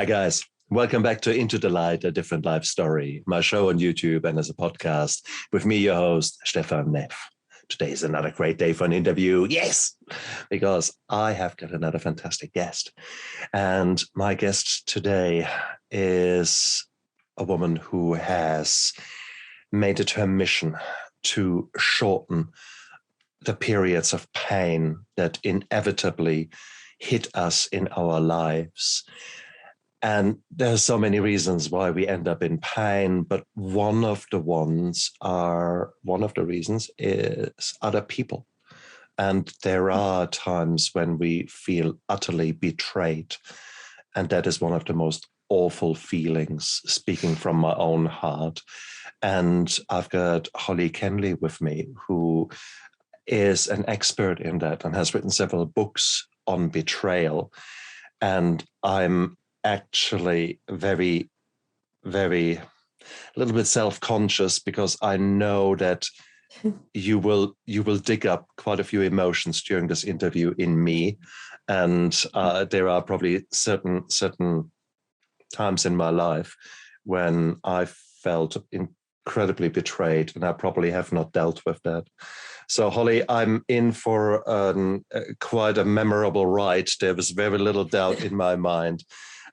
guys. Welcome back to Into the Light, a Different Life Story, my show on YouTube and as a podcast with me, your host, Stefan Neff. Today is another great day for an interview. Yes, because I have got another fantastic guest. And my guest today is a woman who has made it her mission to shorten the periods of pain that inevitably hit us in our lives. And there are so many reasons why we end up in pain, but one of the reasons is other people. And there are times when we feel utterly betrayed. And that is one of the most awful feelings, speaking from my own heart. And I've got Holli Kenley with me, who is an expert in that and has written several books on betrayal. And I'm actually a little bit self-conscious because I know that you will dig up quite a few emotions during this interview in me, and there are probably certain times in my life when I felt incredibly betrayed, and I probably have not dealt with that. So, Holli, I'm in for quite a memorable ride. There was very little doubt in my mind.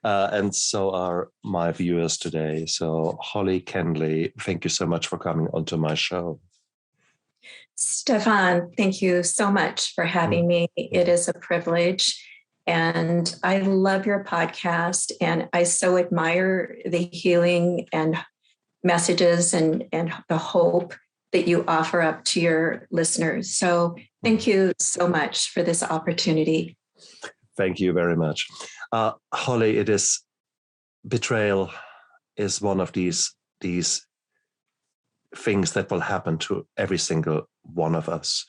And so are my viewers today. So, Holli Kenley, thank you so much for coming onto my show. Stefan, thank you so much for having me. It is a privilege. And I love your podcast. And I so admire the healing and messages and the hope that you offer up to your listeners. So thank you so much for this opportunity. Thank you very much. Holli, betrayal is one of these things that will happen to every single one of us.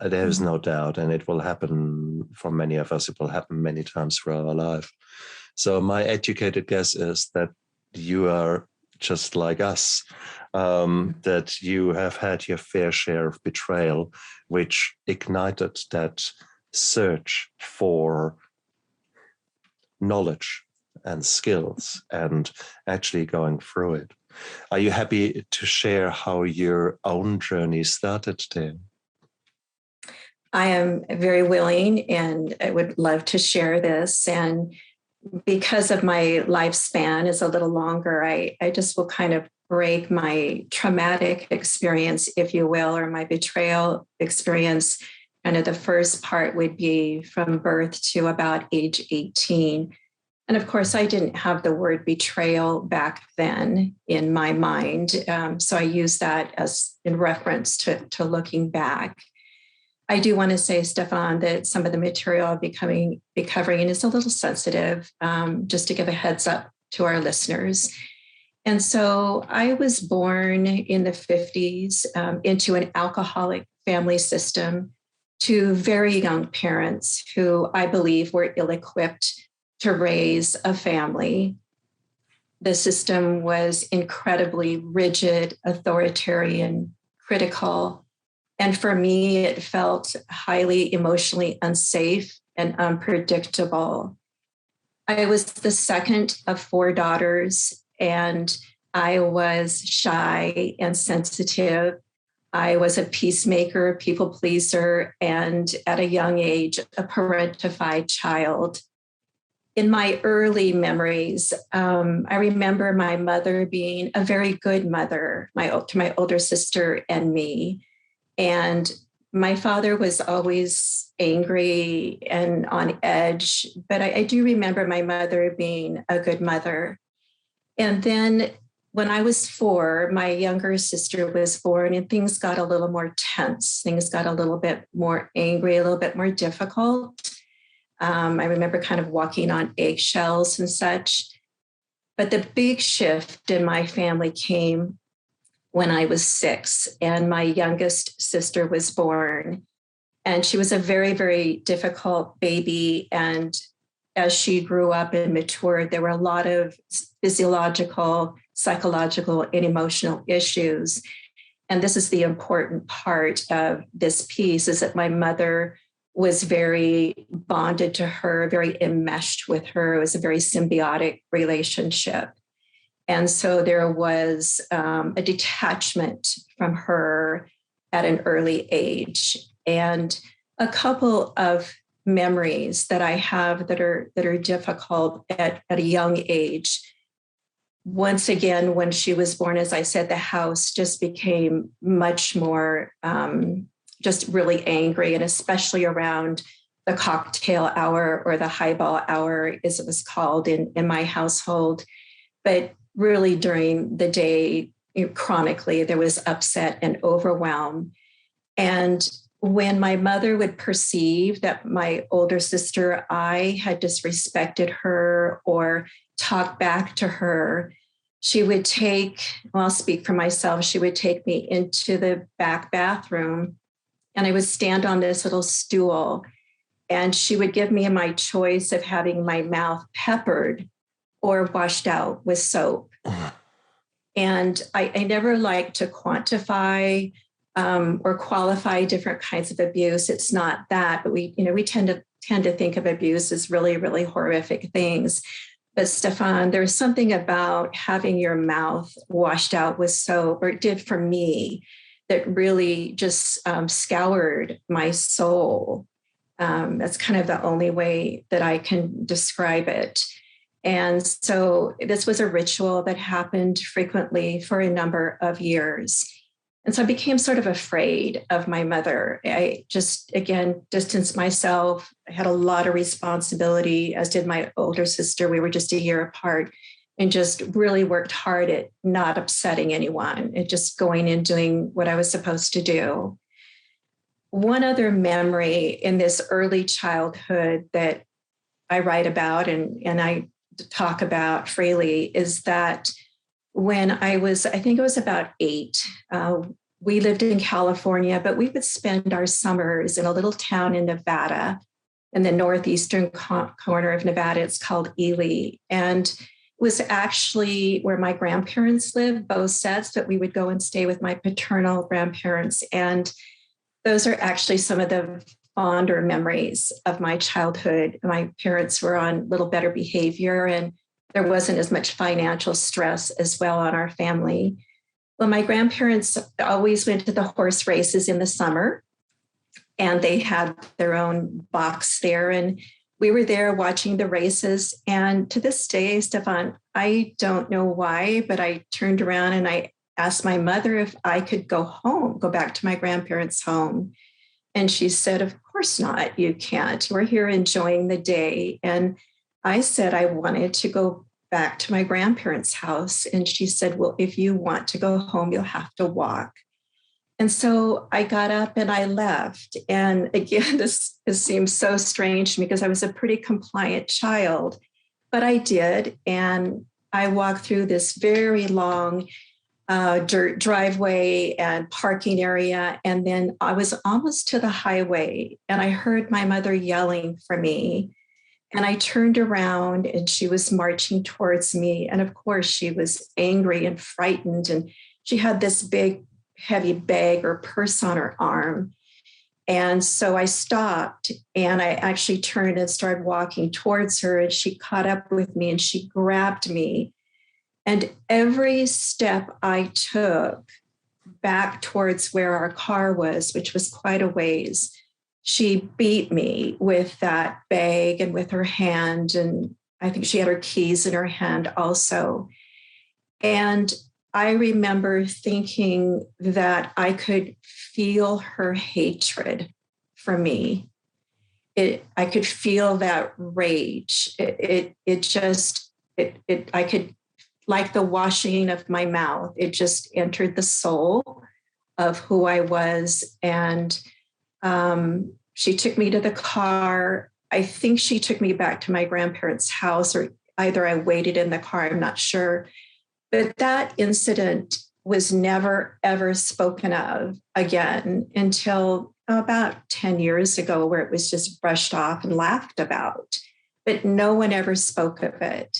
There is no doubt, and it will happen for many of us. It will happen many times throughout our life. So my educated guess is that you are just like us, that you have had your fair share of betrayal, which ignited that search for knowledge and skills and actually going through it. Are you happy to share how your own journey started there? I am very willing, and I would love to share this. And because of my lifespan is a little longer, I just will kind of break my traumatic experience, if you will, or my betrayal experience. And the first part would be from birth to about age 18. And of course, I didn't have the word betrayal back then in my mind. So I use that as in reference to looking back. I do want to say, Stefan, that some of the material I'll be covering is a little sensitive, just to give a heads up to our listeners. And so I was born in the 50s into an alcoholic family system to very young parents who I believe were ill-equipped to raise a family. The system was incredibly rigid, authoritarian, critical. And for me, it felt highly emotionally unsafe and unpredictable. I was the second of 4 daughters, and I was shy and sensitive. I was a peacemaker, people pleaser, and at a young age, a parentified child. In my early memories, I remember my mother being a very good mother to my older sister and me. And my father was always angry and on edge, but I do remember my mother being a good mother. And then when I was 4, my younger sister was born, and things got a little more tense. Things got a little bit more angry, a little bit more difficult. I remember kind of walking on eggshells and such. But the big shift in my family came when I was 6 and my youngest sister was born. And she was a very, very difficult baby. And as she grew up and matured, there were a lot of physiological, psychological, and emotional issues. And this is the important part of this piece, is that my mother was very bonded to her, very enmeshed with her. It was a very symbiotic relationship. And so there was a detachment from her at an early age. And a couple of memories that I have that are difficult at a young age. Once again, when she was born, as I said, the house just became much more just really angry, and especially around the cocktail hour, or the highball hour, as it was called in my household. But really during the day, chronically, there was upset and overwhelm. And when my mother would perceive that my older sister, I had disrespected her or talked back to her, she would I'll speak for myself, she would take me into the back bathroom, and I would stand on this little stool, and she would give me my choice of having my mouth peppered or washed out with soap. And I never like to quantify or qualify different kinds of abuse. It's not that, but we tend to think of abuse as really, really horrific things. But Stefan, there's something about having your mouth washed out with soap, or it did for me, that really just scoured my soul. That's kind of the only way that I can describe it. And so this was a ritual that happened frequently for a number of years. And so I became sort of afraid of my mother. I just, again, distanced myself. I had a lot of responsibility, as did my older sister. We were just a year apart, and just really worked hard at not upsetting anyone, and just going and doing what I was supposed to do. One other memory in this early childhood that I write about and I talk about freely is that when I think it was about 8, we lived in California, but we would spend our summers in a little town in Nevada, in the northeastern corner of Nevada. It's called Ely. And it was actually where my grandparents lived, both sets, but we would go and stay with my paternal grandparents. And those are actually some of the fonder memories of my childhood. My parents were on little better behavior, and there wasn't as much financial stress as well on our family. Well, my grandparents always went to the horse races in the summer, and they had their own box there. And we were there watching the races. And to this day, Stefan, I don't know why, but I turned around and I asked my mother if I could go back to my grandparents' home. And she said, "Of course not, you can't. We're here enjoying the day." And I said I wanted to go back to my grandparents' house. And she said, "Well, if you want to go home, you'll have to walk." And so I got up and I left. And again, this seems so strange to me because I was a pretty compliant child, but I did. And I walked through this very long dirt driveway and parking area. And then I was almost to the highway, and I heard my mother yelling for me. And I turned around and she was marching towards me. And of course, she was angry and frightened. And she had this big, heavy bag or purse on her arm. And so I stopped and I actually turned and started walking towards her. And she caught up with me and she grabbed me. And every step I took back towards where our car was, which was quite a ways, she beat me with that bag and with her hand. And I think she had her keys in her hand also. And I remember thinking that I could feel her hatred for me. I could feel that rage. I could, like the washing of my mouth, it just entered the soul of who I was. And she took me to the car. I think she took me back to my grandparents' house, or either I waited in the car, I'm not sure. But that incident was never, ever spoken of again until about 10 years ago, where it was just brushed off and laughed about. But no one ever spoke of it.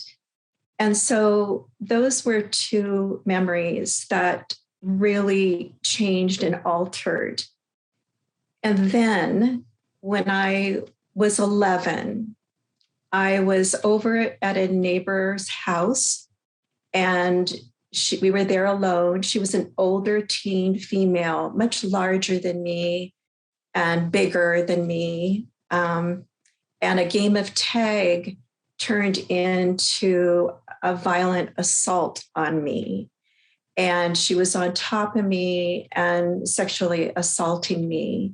And so those were two memories that really changed and altered. And then when I was 11, I was over at a neighbor's house, and we were there alone. She was an older teen female, much larger than me and bigger than me. And a game of tag turned into a violent assault on me. And she was on top of me and sexually assaulting me.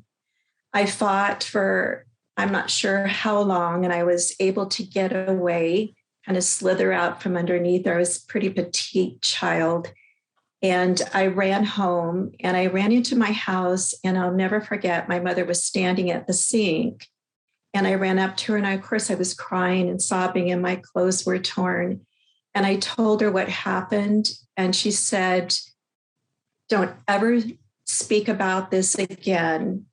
I fought for, I'm not sure how long, and I was able to get away, kind of slither out from underneath. I was a pretty petite child. And I ran home and I ran into my house, and I'll never forget, my mother was standing at the sink. And I ran up to her, and of course I was crying and sobbing, and my clothes were torn. And I told her what happened. And she said, "Don't ever speak about this again,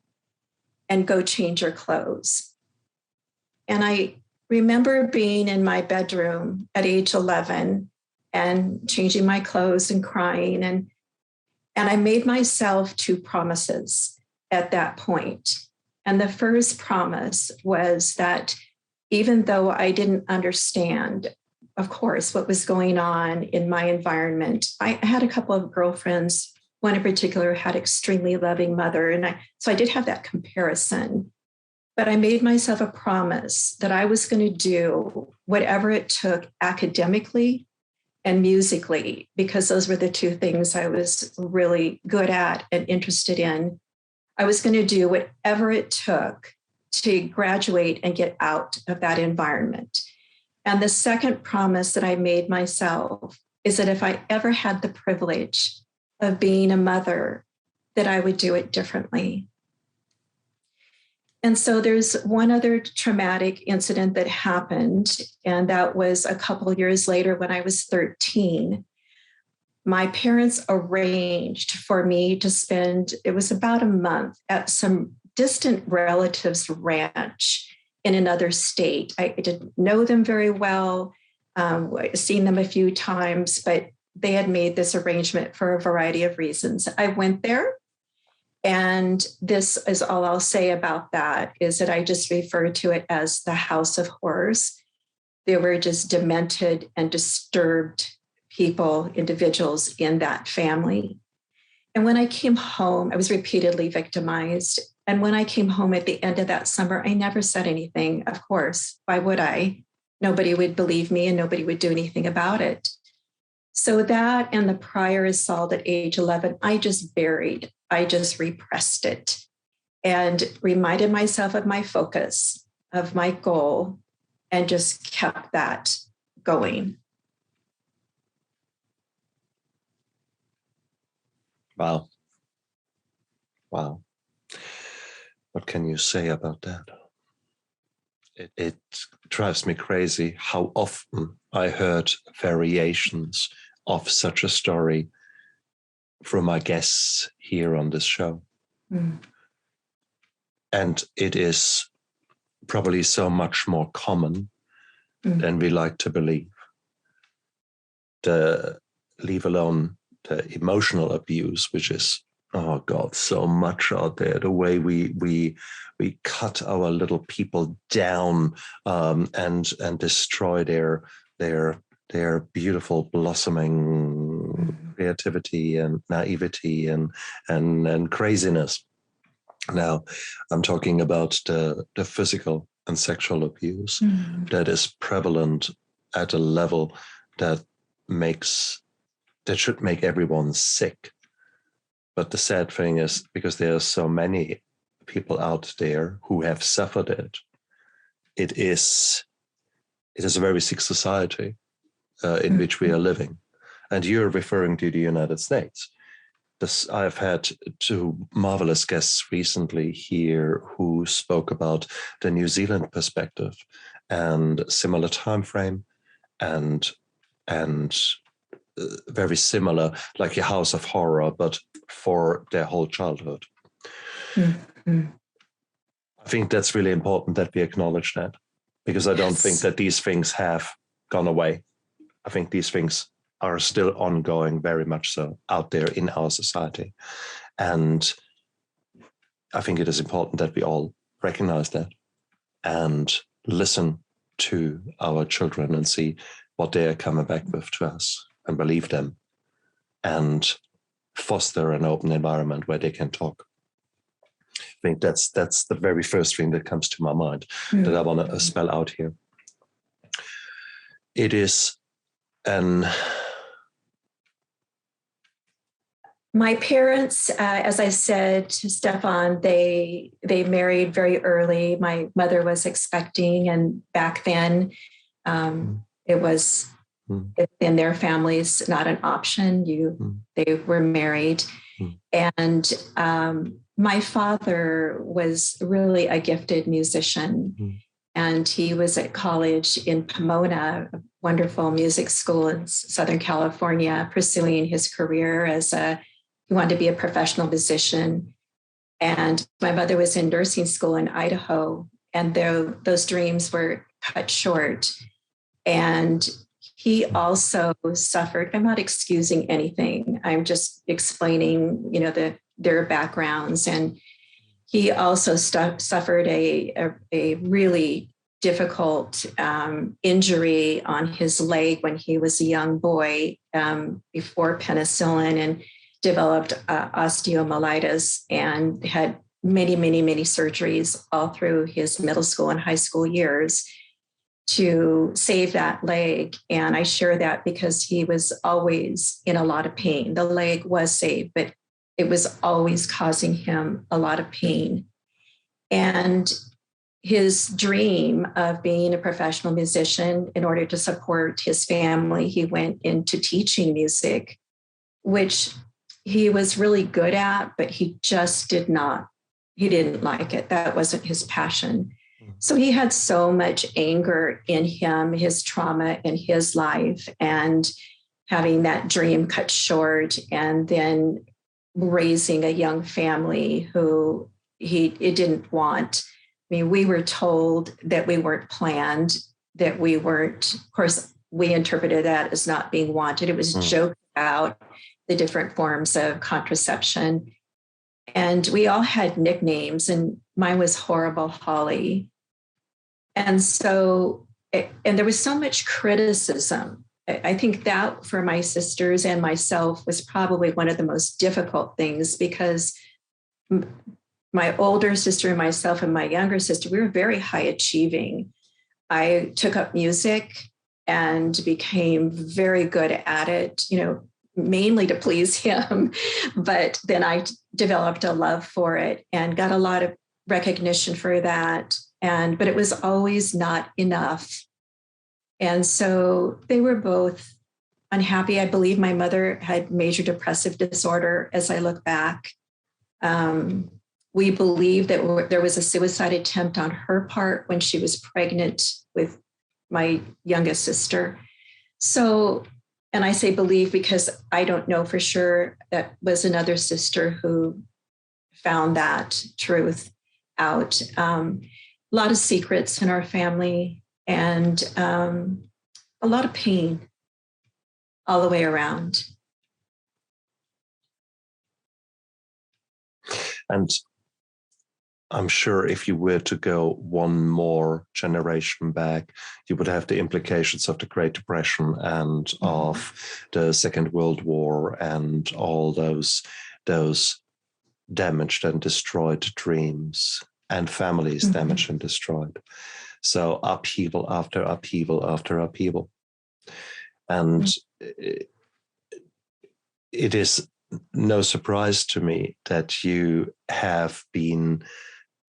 and go change your clothes." And I remember being in my bedroom at age 11 and changing my clothes and crying. And I made myself two promises at that point. And the first promise was that even though I didn't understand, of course, what was going on in my environment, I had a couple of girlfriends. One in particular had an extremely loving mother. And so I did have that comparison. But I made myself a promise that I was going to do whatever it took academically and musically, because those were the two things I was really good at and interested in. I was going to do whatever it took to graduate and get out of that environment. And the second promise that I made myself is that if I ever had the privilege of being a mother, that I would do it differently. And so there's one other traumatic incident that happened, and that was a couple of years later when I was 13. My parents arranged for me to spend, it was about a month, at some distant relatives' ranch in another state. I didn't know them very well. I'd seen them a few times, but they had made this arrangement for a variety of reasons. I went there. And this is all I'll say about that, is that I just refer to it as the House of Horrors. There were just demented and disturbed people, individuals in that family. And when I came home, I was repeatedly victimized. And when I came home at the end of that summer, I never said anything, of course. Why would I? Nobody would believe me and nobody would do anything about it. So that and the prior assault at age 11, I just buried. I just repressed it and reminded myself of my focus, of my goal, and just kept that going. Wow. Wow. What can you say about that? It drives me crazy how often I heard variations of such a story from my guests here on this show. Mm. And it is probably so much more common than we like to believe. Leave alone the emotional abuse, which is, oh God, so much out there. The way we cut our little people down and destroy their beautiful blossoming creativity and naivety and craziness. Now, I'm talking about the physical and sexual abuse that is prevalent at a level that should make everyone sick. But the sad thing is, because there are so many people out there who have suffered it, it is a very sick society in which we are living. And you're referring to the United States. I've had two marvelous guests recently here who spoke about the New Zealand perspective and similar time frame and very similar, like a house of horror, but for their whole childhood. Mm-hmm. I think that's really important that we acknowledge that, because I don't think that these things have gone away. I think these things are still ongoing, very much so, out there in our society. And I think it is important that we all recognize that and listen to our children and see what they are coming back with to us and believe them and foster an open environment where they can talk. I think that's the very first thing that comes to my mind that I want to spell out here. It is my parents, as I said to Stefan, they married very early. My mother was expecting, and back then it was in their families not an option. They were married, and my father was really a gifted musician, and he was at college in Pomona, a wonderful music school in Southern California, pursuing his career he wanted to be a professional musician. And my mother was in nursing school in Idaho, and those dreams were cut short. And he also suffered. I'm not excusing anything. I'm just explaining, their backgrounds. And he also suffered a really difficult injury on his leg when he was a young boy before penicillin, and developed osteomyelitis and had many, many, many surgeries all through his middle school and high school years to save that leg. And I share that because he was always in a lot of pain. The leg was saved, but it was always causing him a lot of pain. And his dream of being a professional musician, in order to support his family, he went into teaching music, which he was really good at, but he just he didn't like it. That wasn't his passion. So he had so much anger in him, his trauma in his life, and having that dream cut short, and then raising a young family who it didn't want. I mean, we were told that we weren't planned, that we weren't, of course, we interpreted that as not being wanted. It was joked about the different forms of contraception. And we all had nicknames, and mine was Horrible Holli. And so, and there was so much criticism. I think that for my sisters and myself was probably one of the most difficult things, because my older sister and myself and my younger sister, we were very high achieving. I took up music and became very good at it, mainly to please him. But then I developed a love for it and got a lot of recognition for that. But it was always not enough. And so they were both unhappy. I believe my mother had major depressive disorder as I look back. We believe that there was a suicide attempt on her part when she was pregnant with my youngest sister. So, and I say believe because I don't know for sure. That was another sister who found that truth out. A lot of secrets in our family, and a lot of pain all the way around. And I'm sure if you were to go one more generation back, you would have the implications of the Great Depression and of the Second World War and all those damaged and destroyed dreams and families damaged and destroyed. So upheaval after upheaval after upheaval. And it is no surprise to me that you have been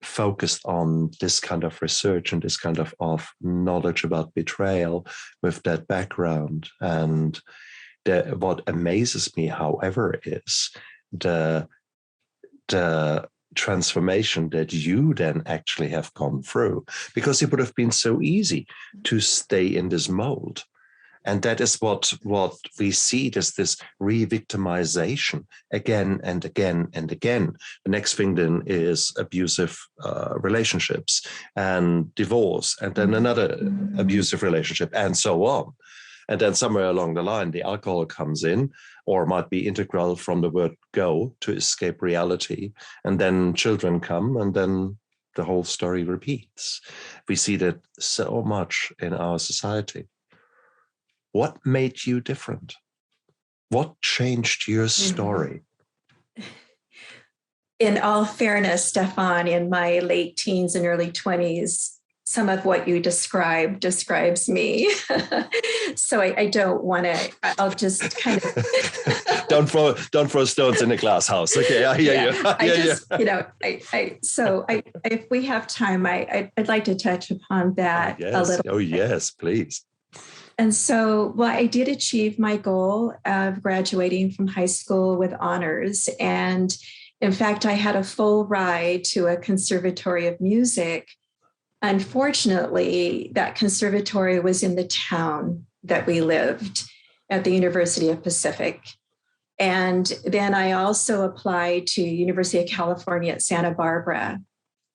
focused on this kind of research and this kind of knowledge about betrayal with that background. And what amazes me, however, is the transformation that you then actually have gone through, because it would have been so easy to stay in this mold. And that is what we see, this re-victimization again and again and again. The next thing then is abusive relationships and divorce, and then another abusive relationship, and so on. And then somewhere along the line, the alcohol comes in, or might be integral from the word go to escape reality. And then children come, and then the whole story repeats. We see that so much in our society. What made you different? What changed your story? In all fairness, Stefan, in my late teens and early 20s, some of what you described describes me. So I don't want to, I'll just kind of. don't throw stones in the glass house. Okay, I hear you. If we have time, I'd like to touch upon that a little bit. Oh, yes, please. And so, well, I did achieve my goal of graduating from high school with honors. And in fact, I had a full ride to a conservatory of music. Unfortunately, that conservatory was in the town that we lived at the University of Pacific. And then I also applied to University of California at Santa Barbara.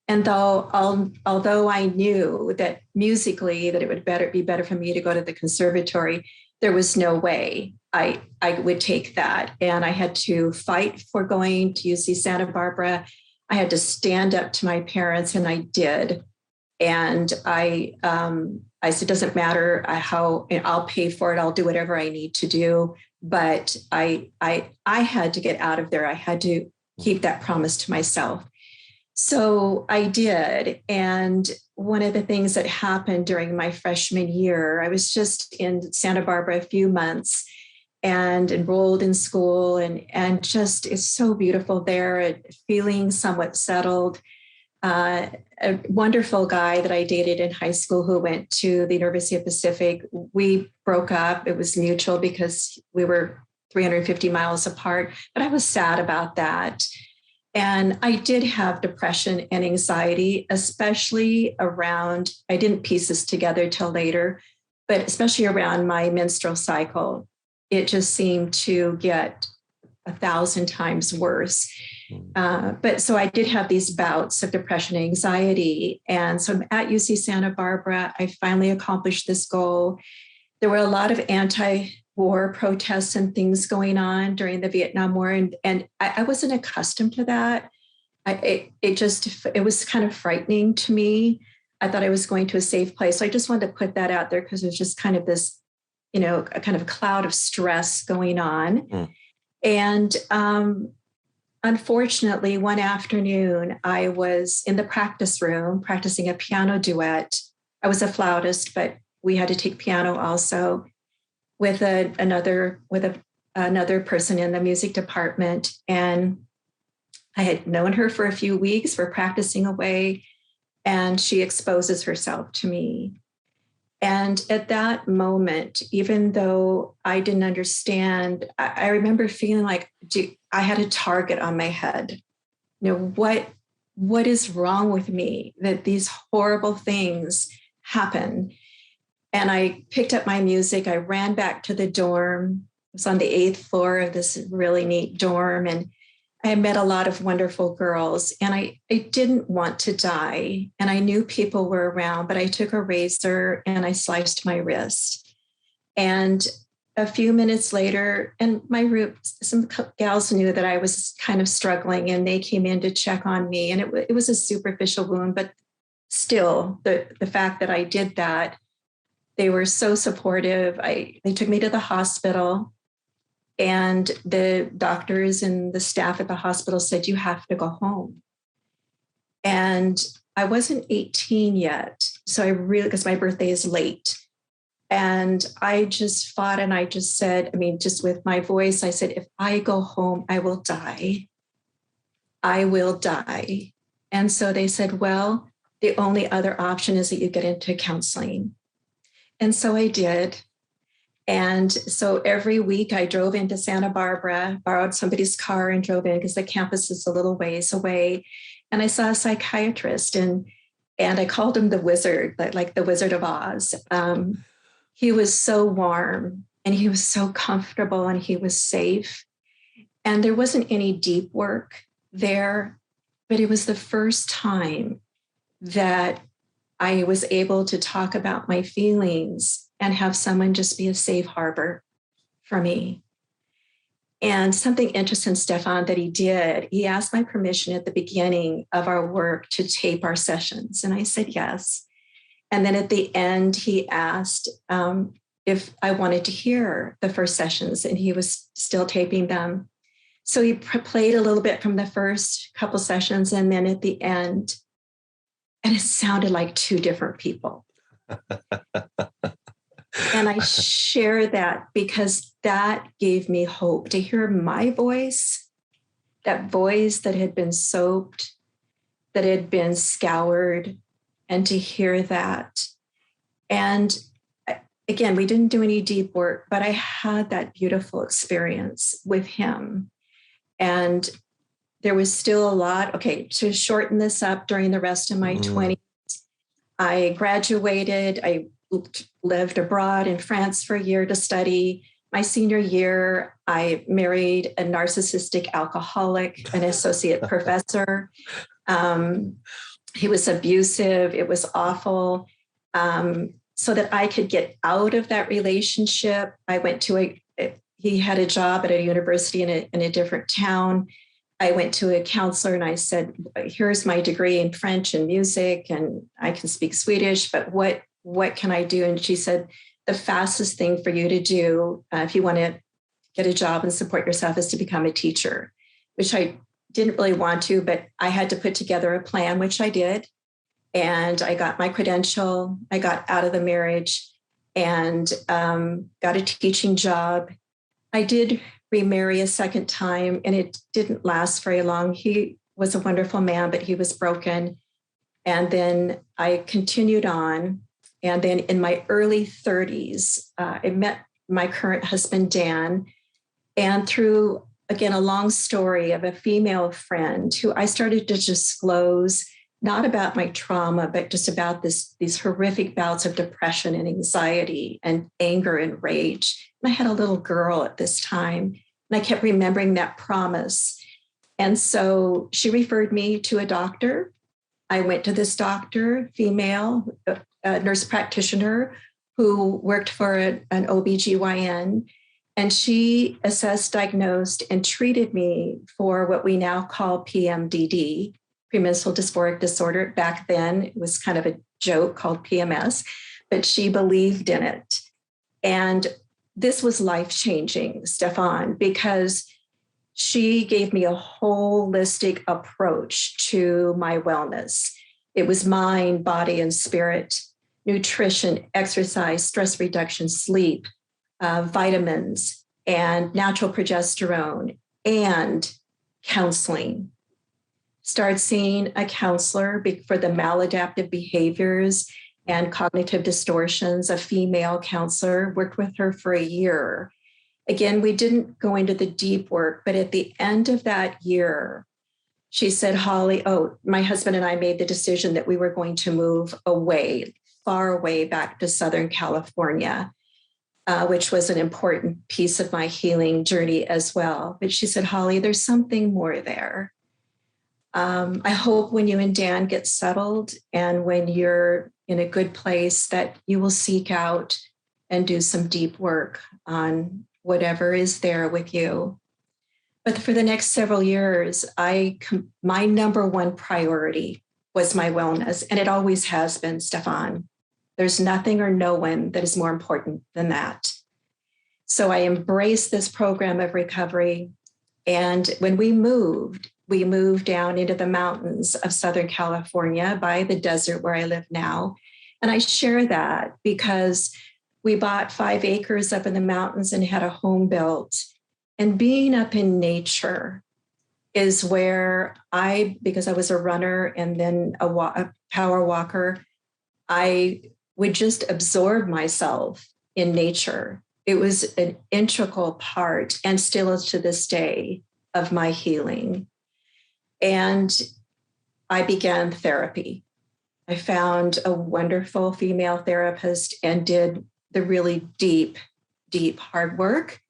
And although I knew that musically that it would be better for me to go to the conservatory, there was no way I would take that. And I had to fight for going to UC Santa Barbara. I had to stand up to my parents, and I did. And I said, doesn't matter how, I'll pay for it. I'll do whatever I need to do. But I had to get out of there. I had to keep that promise to myself. So I did. And one of the things that happened during my freshman year, I was just in Santa Barbara a few months and enrolled in school, and just it's so beautiful there, feeling somewhat settled. A wonderful guy that I dated in high school who went to the University of Pacific, we broke up. It was mutual because we were 350 miles apart, but I was sad about that. And I did have depression and anxiety, especially around, I didn't piece this together till later, but especially around my menstrual cycle. It just seemed to get 1,000 times worse. But so I did have these bouts of depression and anxiety. And so at UC Santa Barbara, I finally accomplished this goal. There were a lot of anti-war protests and things going on during the Vietnam War. And I wasn't accustomed to that. It was kind of frightening to me. I thought I was going to a safe place. So I just wanted to put that out there because there's just kind of this, a kind of cloud of stress going on. And unfortunately, one afternoon, I was in the practice room practicing a piano duet. I was a flautist, but we had to take piano also with another person in the music department. And I had known her for a few weeks. We're practicing away, and she exposes herself to me. And at that moment, even though I didn't understand, I remember feeling like I had a target on my head. What is wrong with me that these horrible things happen? And I picked up my music. I ran back to the dorm. I was on the 8th floor of this really neat dorm. And I met a lot of wonderful girls, and I didn't want to die. And I knew people were around, but I took a razor and I sliced my wrist. And a few minutes later, and some gals knew that I was kind of struggling, and they came in to check on me. And it was a superficial wound, but still the fact that I did that, they were so supportive. They took me to the hospital. And the doctors and the staff at the hospital said, you have to go home. And I wasn't 18 yet. So because my birthday is late. And I just fought, and I just said, just with my voice, I said, if I go home, I will die. I will die. And so they said, well, the only other option is that you get into counseling. And so I did. And so every week I drove into Santa Barbara, borrowed somebody's car and drove in because the campus is a little ways away. And I saw a psychiatrist, and I called him the wizard, like the Wizard of Oz. He was so warm, and he was so comfortable, and he was safe. And there wasn't any deep work there, but it was the first time that I was able to talk about my feelings and have someone just be a safe harbor for me. And something interesting, Stefan, that he did, he asked my permission at the beginning of our work to tape our sessions. And I said yes. And then at the end, he asked if I wanted to hear the first sessions, and he was still taping them. So he played a little bit from the first couple sessions, and then at the end, and it sounded like two different people. And I share that because that gave me hope to hear my voice, that voice that had been soaped, that had been scoured, and to hear that. And again, we didn't do any deep work, but I had that beautiful experience with him. And there was still a lot. Okay, to shorten this up, during the rest of my 20s, I graduated. I lived abroad in France for a year to study. My senior year, I married a narcissistic alcoholic, an associate professor. He was abusive. It was awful. So that I could get out of that relationship, I went to he had a job at a university in a different town. I went to a counselor and I said, here's my degree in French and music, and I can speak Swedish, but what can I do? And she said, the fastest thing for you to do if you want to get a job and support yourself is to become a teacher, which I didn't really want to, but I had to put together a plan, which I did. And I got my credential. I got out of the marriage and got a teaching job. I did remarry a second time, and it didn't last very long. He was a wonderful man, but he was broken. And then I continued on. And then in my early 30s, I met my current husband, Dan. And through, again, a long story of a female friend who I started to disclose, not about my trauma, but just about these horrific bouts of depression and anxiety and anger and rage. And I had a little girl at this time, and I kept remembering that promise. And so she referred me to a doctor. I went to this doctor, female, a nurse practitioner who worked for an OBGYN, and she assessed, diagnosed, and treated me for what we now call PMDD, premenstrual dysphoric disorder. Back then, it was kind of a joke called PMS, but she believed in it. And this was life-changing, Stefan, because she gave me a holistic approach to my wellness. It was mind, body, and spirit, nutrition, exercise, stress reduction, sleep, vitamins, and natural progesterone, and counseling. Started seeing a counselor for the maladaptive behaviors and cognitive distortions, a female counselor, worked with her for a year. Again, we didn't go into the deep work, but at the end of that year, she said, Holli, my husband and I made the decision that we were going to move away, far away, back to Southern California, which was an important piece of my healing journey as well. But she said, Holli, there's something more there. I hope when you and Dan get settled and when you're in a good place that you will seek out and do some deep work on whatever is there with you. But for the next several years, my number one priority was my wellness, and it always has been, Stefan. There's nothing or no one that is more important than that. So I embraced this program of recovery. And when we moved down into the mountains of Southern California by the desert where I live now. And I share that because we bought 5 acres up in the mountains and had a home built. And being up in nature is where because I was a runner and then a power walker, I would just absorb myself in nature. It was an integral part, and still is to this day, of my healing. And I began therapy. I found a wonderful female therapist and did the really deep, deep hard work.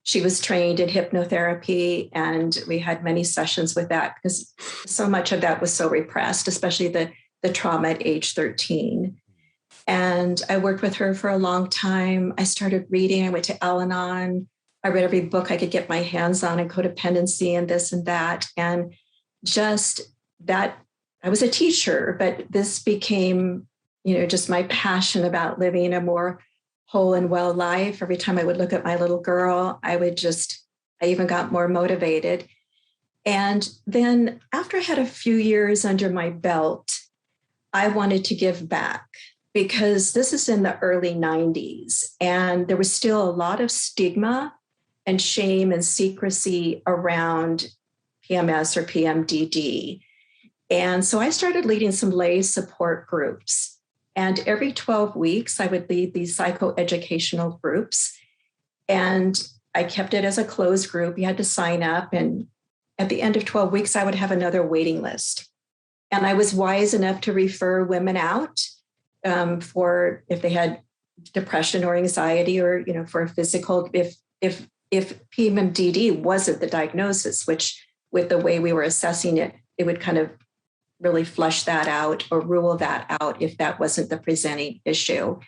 She was trained in hypnotherapy, and we had many sessions with that because so much of that was so repressed, especially the trauma at age 13. And I worked with her for a long time. I started reading. I went to Al-Anon. I read every book I could get my hands on and codependency and this and that. And just that, I was a teacher, but this became, just my passion about living a more whole and well life. Every time I would look at my little girl, I even got more motivated. And then after I had a few years under my belt, I wanted to give back because this is in the early 90s and there was still a lot of stigma and shame and secrecy around PMS or PMDD. And so I started leading some lay support groups. And every 12 weeks, I would lead these psychoeducational groups. And I kept it as a closed group. You had to sign up. And at the end of 12 weeks, I would have another waiting list. And I was wise enough to refer women out for if they had depression or anxiety or, for a physical, if PMDD wasn't the diagnosis, which with the way we were assessing it, it would kind of really flush that out or rule that out if that wasn't the presenting issue.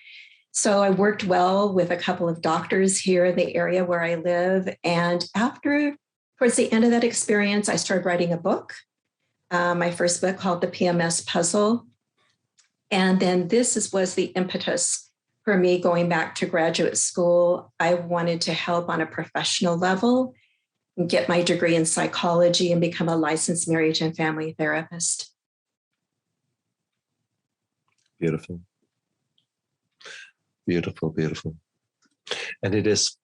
So I worked well with a couple of doctors here in the area where I live. And towards the end of that experience, I started writing a book, my first book called The PMS Puzzle. And then was the impetus for me going back to graduate school. I wanted to help on a professional level and get my degree in psychology and become a licensed marriage and family therapist. Beautiful. Beautiful, beautiful. And it is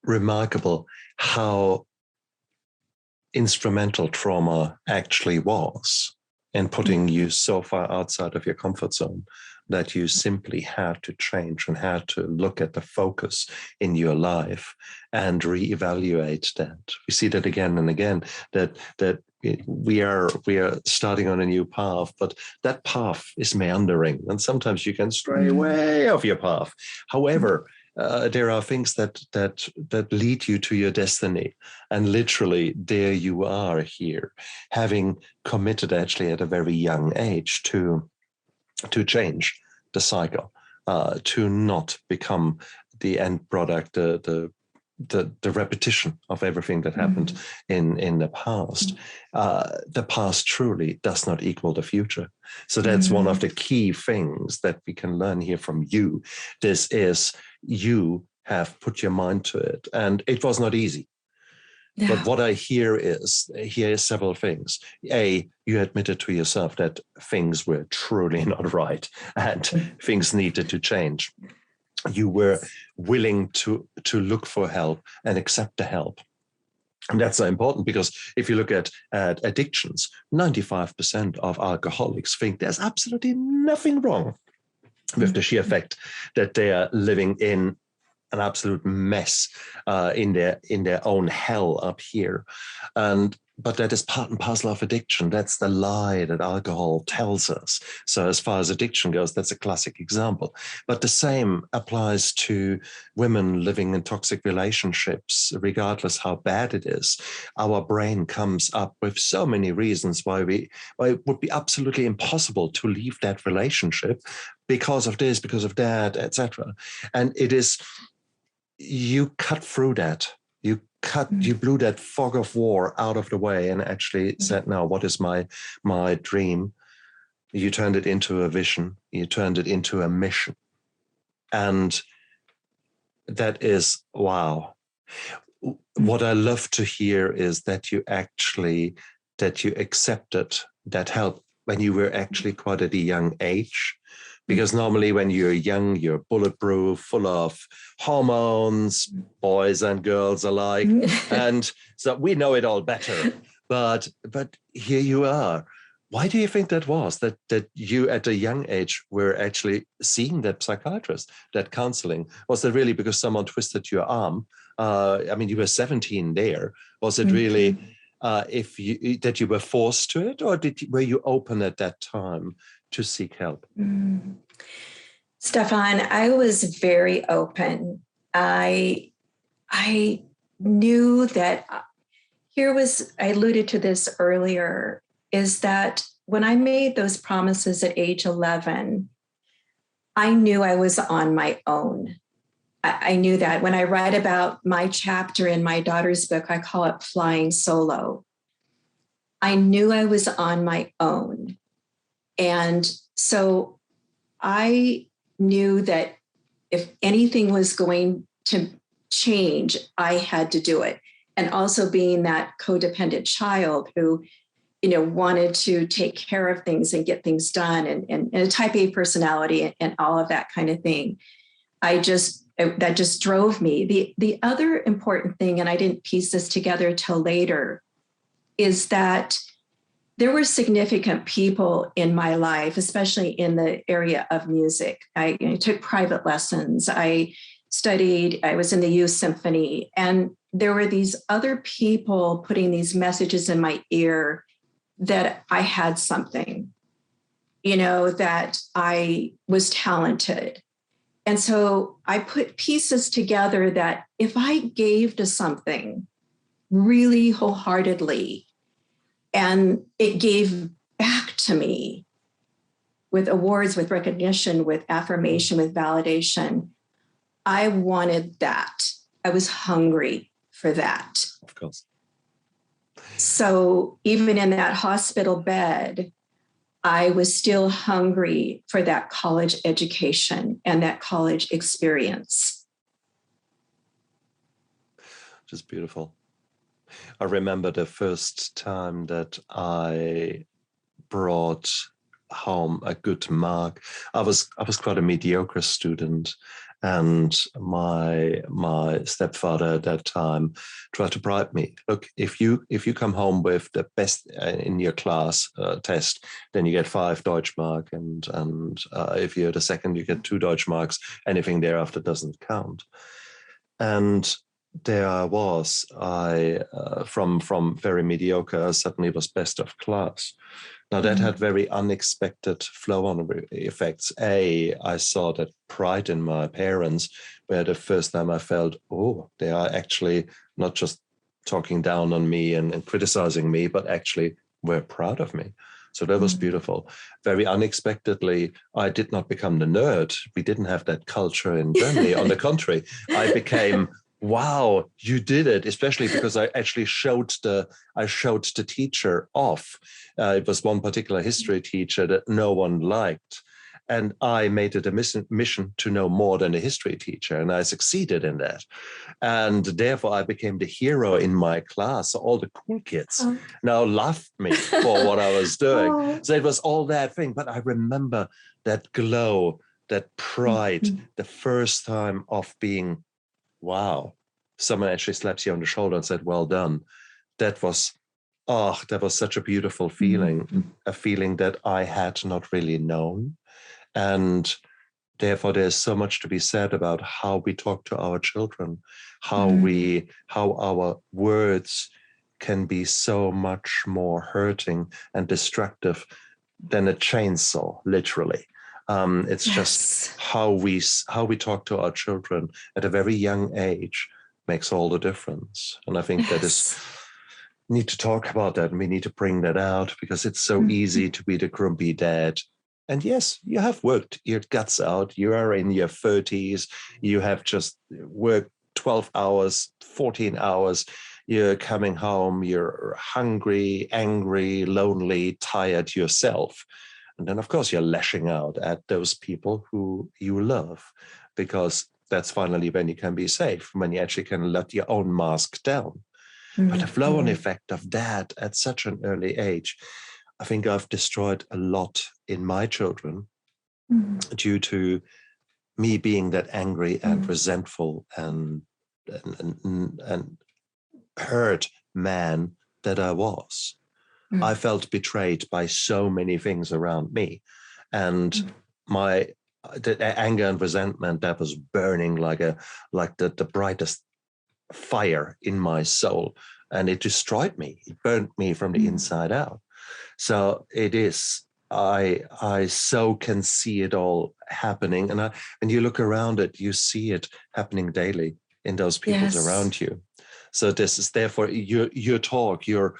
remarkable how instrumental trauma actually was in putting you so far outside of your comfort zone that you simply had to change and had to look at the focus in your life and reevaluate that. We see that again and again, that we are starting on a new path, but that path is meandering, and sometimes you can stray way off your path. However, there are things that lead you to your destiny, and literally there you are here, having committed actually at a very young age to change the cycle, to not become the end product, the repetition of everything that happened in the past. The past truly does not equal the future. So that's one of the key things that we can learn here from you. This is, you have put your mind to it, and it was not easy. Yeah. But what I hear is several things. A, you admitted to yourself that things were truly not right and things needed to change. You were willing to look for help and accept the help. And that's so important, because if you look at addictions, 95% of alcoholics think there's absolutely nothing wrong with the sheer fact that they are living in an absolute mess in their own hell up here. But that is part and parcel of addiction. That's the lie that alcohol tells us. So as far as addiction goes, that's a classic example. But the same applies to women living in toxic relationships, regardless how bad it is. Our brain comes up with so many reasons why it would be absolutely impossible to leave that relationship because of this, because of that, etc. And it is, you cut through that. You blew that fog of war out of the way and actually said, now, what is my dream? You turned it into a vision. You turned it into a mission. And that is, wow. What I love to hear is that you accepted that help when you were actually quite at a young age. Because normally when you're young, you're bulletproof, full of hormones, boys and girls alike. And so we know it all better. But here you are. Why do you think that was? That you at a young age were actually seeing that psychiatrist, that counseling? Was that really because someone twisted your arm? You were 17 there. Was it really that you were forced to it, or were you open at that time to seek help? Stefan, I was very open. I knew that I alluded to this earlier, is that when I made those promises at age 11, I knew I was on my own. I knew that. When I write about my chapter in my daughter's book, I call it Flying Solo. I knew I was on my own. And so I knew that if anything was going to change, I had to do it. And also being that codependent child who, wanted to take care of things and get things done and a type A personality and all of that kind of thing. That just drove me. The other important thing, and I didn't piece this together till later, is that there were significant people in my life, especially in the area of music. I took private lessons. I studied, I was in the youth symphony, and there were these other people putting these messages in my ear that I had something, that I was talented. And so I put pieces together that if I gave to something really wholeheartedly, and it gave back to me with awards, with recognition, with affirmation, with validation, I wanted that. I was hungry for that. Of course. So even in that hospital bed, I was still hungry for that college education and that college experience. Just beautiful. I remember the first time that I brought home a good mark. I was quite a mediocre student, and my stepfather at that time tried to bribe me. Look, if you come home with the best in your class test, then you get 5 Deutschmark, and if you're the second, you get 2 Deutschmarks. Anything thereafter doesn't count. And there I was. From very mediocre, suddenly was best of class. Now that had very unexpected flow-on effects. I saw that pride in my parents, where the first time I felt, oh, they are actually not just talking down on me and criticizing me, but actually were proud of me. So that was beautiful. Very unexpectedly, I did not become the nerd. We didn't have that culture in Germany. On the contrary, I became, wow, you did it, especially because I actually showed the teacher off. It was one particular history teacher that no one liked. And I made it a mission to know more than a history teacher, and I succeeded in that. And therefore, I became the hero in my class. So all the cool kids now loved me for what I was doing. So it was all that thing. But I remember that glow, that pride, the first time of being, wow, someone actually slaps you on the shoulder and said, well done. That was such a beautiful feeling, a feeling that I had not really known. And therefore, there's so much to be said about how we talk to our children, how our words can be so much more hurting and destructive than a chainsaw, literally. It's just how we talk to our children at a very young age makes all the difference. And I think that is need to talk about that, and we need to bring that out, because it's so easy to be the grumpy dad. And yes, you have worked your guts out. You are in your 30s. You have just worked 12 hours, 14 hours. You're coming home. You're hungry, angry, lonely, tired yourself. And then, of course, you're lashing out at those people who you love, because that's finally when you can be safe, when you actually can let your own mask down. But the flow-on effect of that at such an early age, I think I've destroyed a lot in my children due to me being that angry and resentful and hurt man that I was. I felt betrayed by so many things around me. And the anger and resentment that was burning like the brightest fire in my soul. And it destroyed me. It burnt me from the inside out. So it is, I so can see it all happening. And when you look around it, you see it happening daily in those people around you. So this is therefore your talk, your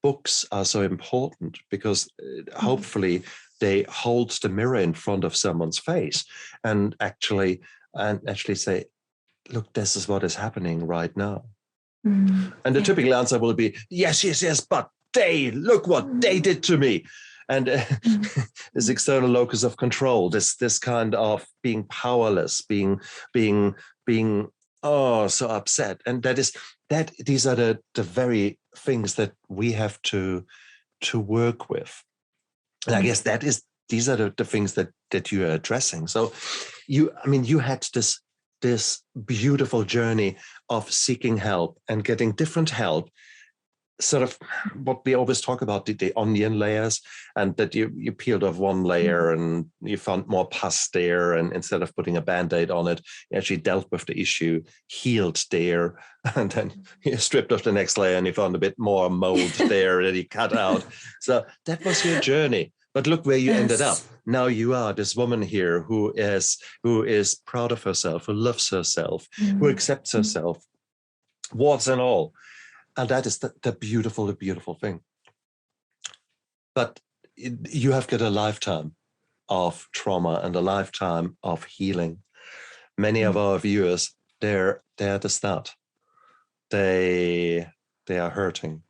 books are so important, because hopefully they hold the mirror in front of someone's face and actually say, look, this is what is happening right now. And the typical answer will be, yes, yes, yes, but look what they did to me. And this external locus of control, this kind of being powerless, being so upset. And these are the very things that we have to work with. And I guess these are the things that you are addressing. So you had this beautiful journey of seeking help and getting different help, sort of what we always talk about, the onion layers, and that you peeled off one layer and you found more pus there, and instead of putting a Band-Aid on it, you actually dealt with the issue, healed there, and then you stripped off the next layer and you found a bit more mold there that you cut out. So that was your journey. But look where you ended up. Now you are this woman here who is proud of herself, who loves herself, who accepts herself, warts and all. And that is the beautiful thing. But you have got a lifetime of trauma and a lifetime of healing. Many of our viewers, they're at the start. They are hurting.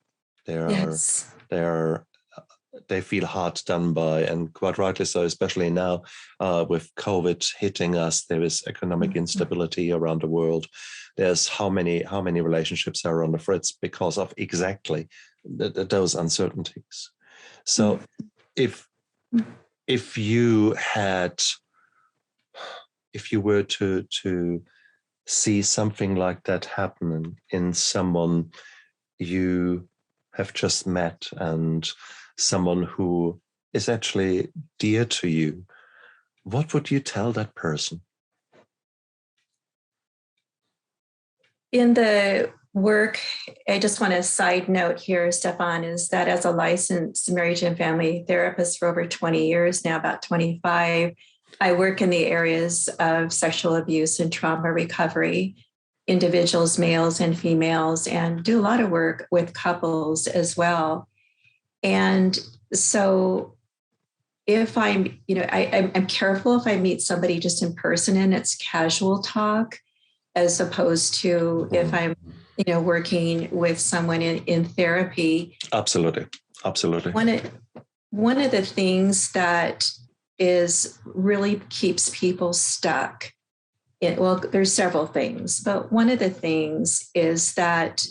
They feel hard done by, and quite rightly so, especially now with COVID hitting us. There is economic instability around the world. There's how many relationships are on the fritz because of exactly those uncertainties. So if you were to see something like that happen in someone you have just met, and someone who is actually dear to you, what would you tell that person? In the work, I just want to side note here, Stefan, is that as a licensed marriage and family therapist for over 20 years now, about 25, I work in the areas of sexual abuse and trauma recovery, individuals, males and females, and do a lot of work with couples as well. And so if I'm careful if I meet somebody just in person and it's casual talk, as opposed to if I'm, working with someone in therapy. Absolutely. One of the things that really keeps people stuck, there's several things, but one of the things is that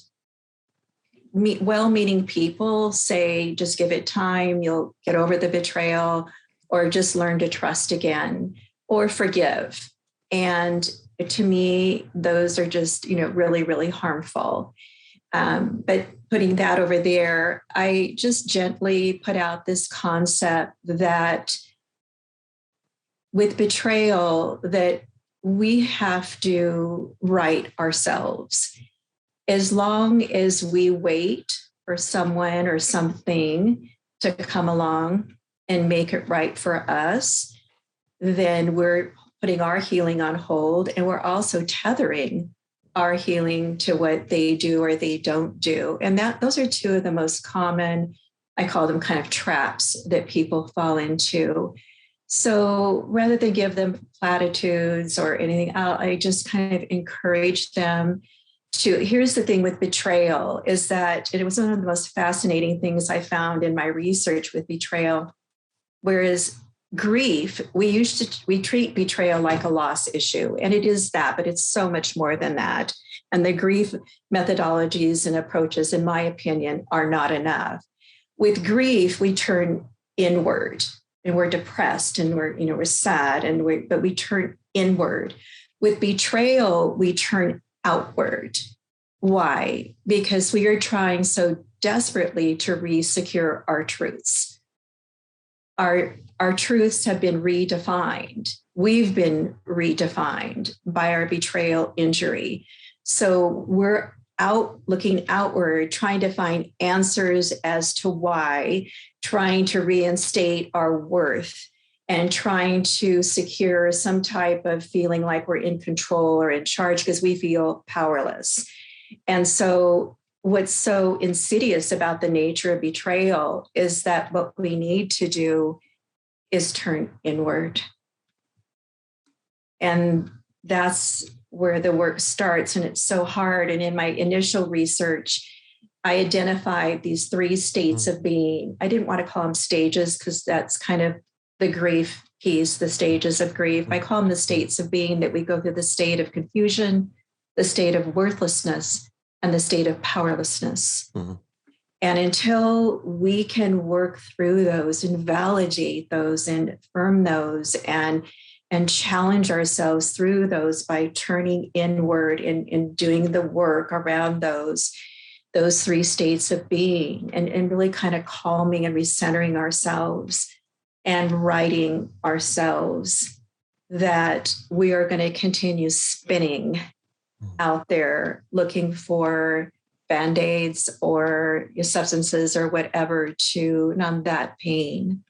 well-meaning people say, just give it time, you'll get over the betrayal, or just learn to trust again, or forgive. And to me, those are just, really, really harmful. But putting that over there, I just gently put out this concept that with betrayal, that we have to right ourselves. As long as we wait for someone or something to come along and make it right for us, then we're putting our healing on hold, and we're also tethering our healing to what they do or they don't do. And those are two of the most common, I call them kind of traps that people fall into. So rather than give them platitudes or anything else, I just kind of encourage them to, here's the thing with betrayal, is that it was one of the most fascinating things I found in my research with betrayal. Whereas grief, we treat betrayal like a loss issue, and it is that, but it's so much more than that. And the grief methodologies and approaches, in my opinion, are not enough. With grief, we turn inward, and we're depressed, and we're sad, but we turn inward. With betrayal, we turn outward. Why? Because we are trying so desperately to re-secure our truths. Our truths have been redefined. We've been redefined by our betrayal injury. So we're looking outward, trying to find answers as to why, trying to reinstate our worth, and trying to secure some type of feeling like we're in control or in charge because we feel powerless. And so what's so insidious about the nature of betrayal is that what we need to do is turn inward. And that's where the work starts. And it's so hard. And in my initial research, I identified these 3 states of being. I didn't want to call them stages because that's kind of the grief piece, the stages of grief. I call them the states of being, that we go through the state of confusion, the state of worthlessness, and the state of powerlessness. Mm-hmm. And until we can work through those and validate those and affirm those and challenge ourselves through those by turning inward and doing the work around those 3 states of being and really kind of calming and recentering ourselves and righting ourselves, that we are going to continue spinning out there looking for Band-Aids or substances or whatever to numb that pain.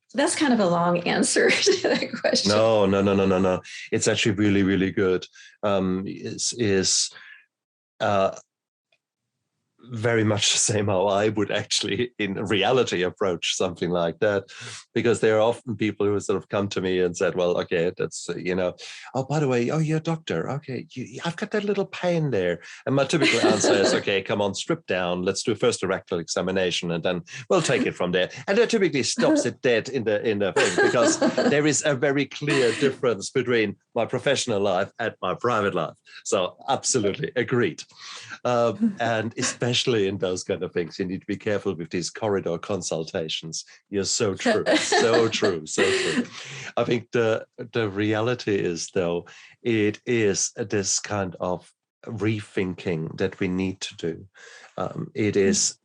So that's kind of a long answer to that question. No. It's actually really, really good. Very much the same how I would actually in reality approach something like that, because there are often people who sort of come to me and said, well, okay, that's, oh, by the way, oh, you're a doctor. Okay, I've got that little pain there. And my typical answer is, okay, come on, strip down. Let's do first a rectal examination and then we'll take it from there. And that typically stops it dead in the thing, because there is a very clear difference between my professional life and my private life. So absolutely agreed. And especially in those kind of things, you need to be careful with these corridor consultations. You're so true, so true. I think the reality is, though, it is this kind of rethinking that we need to do. It is,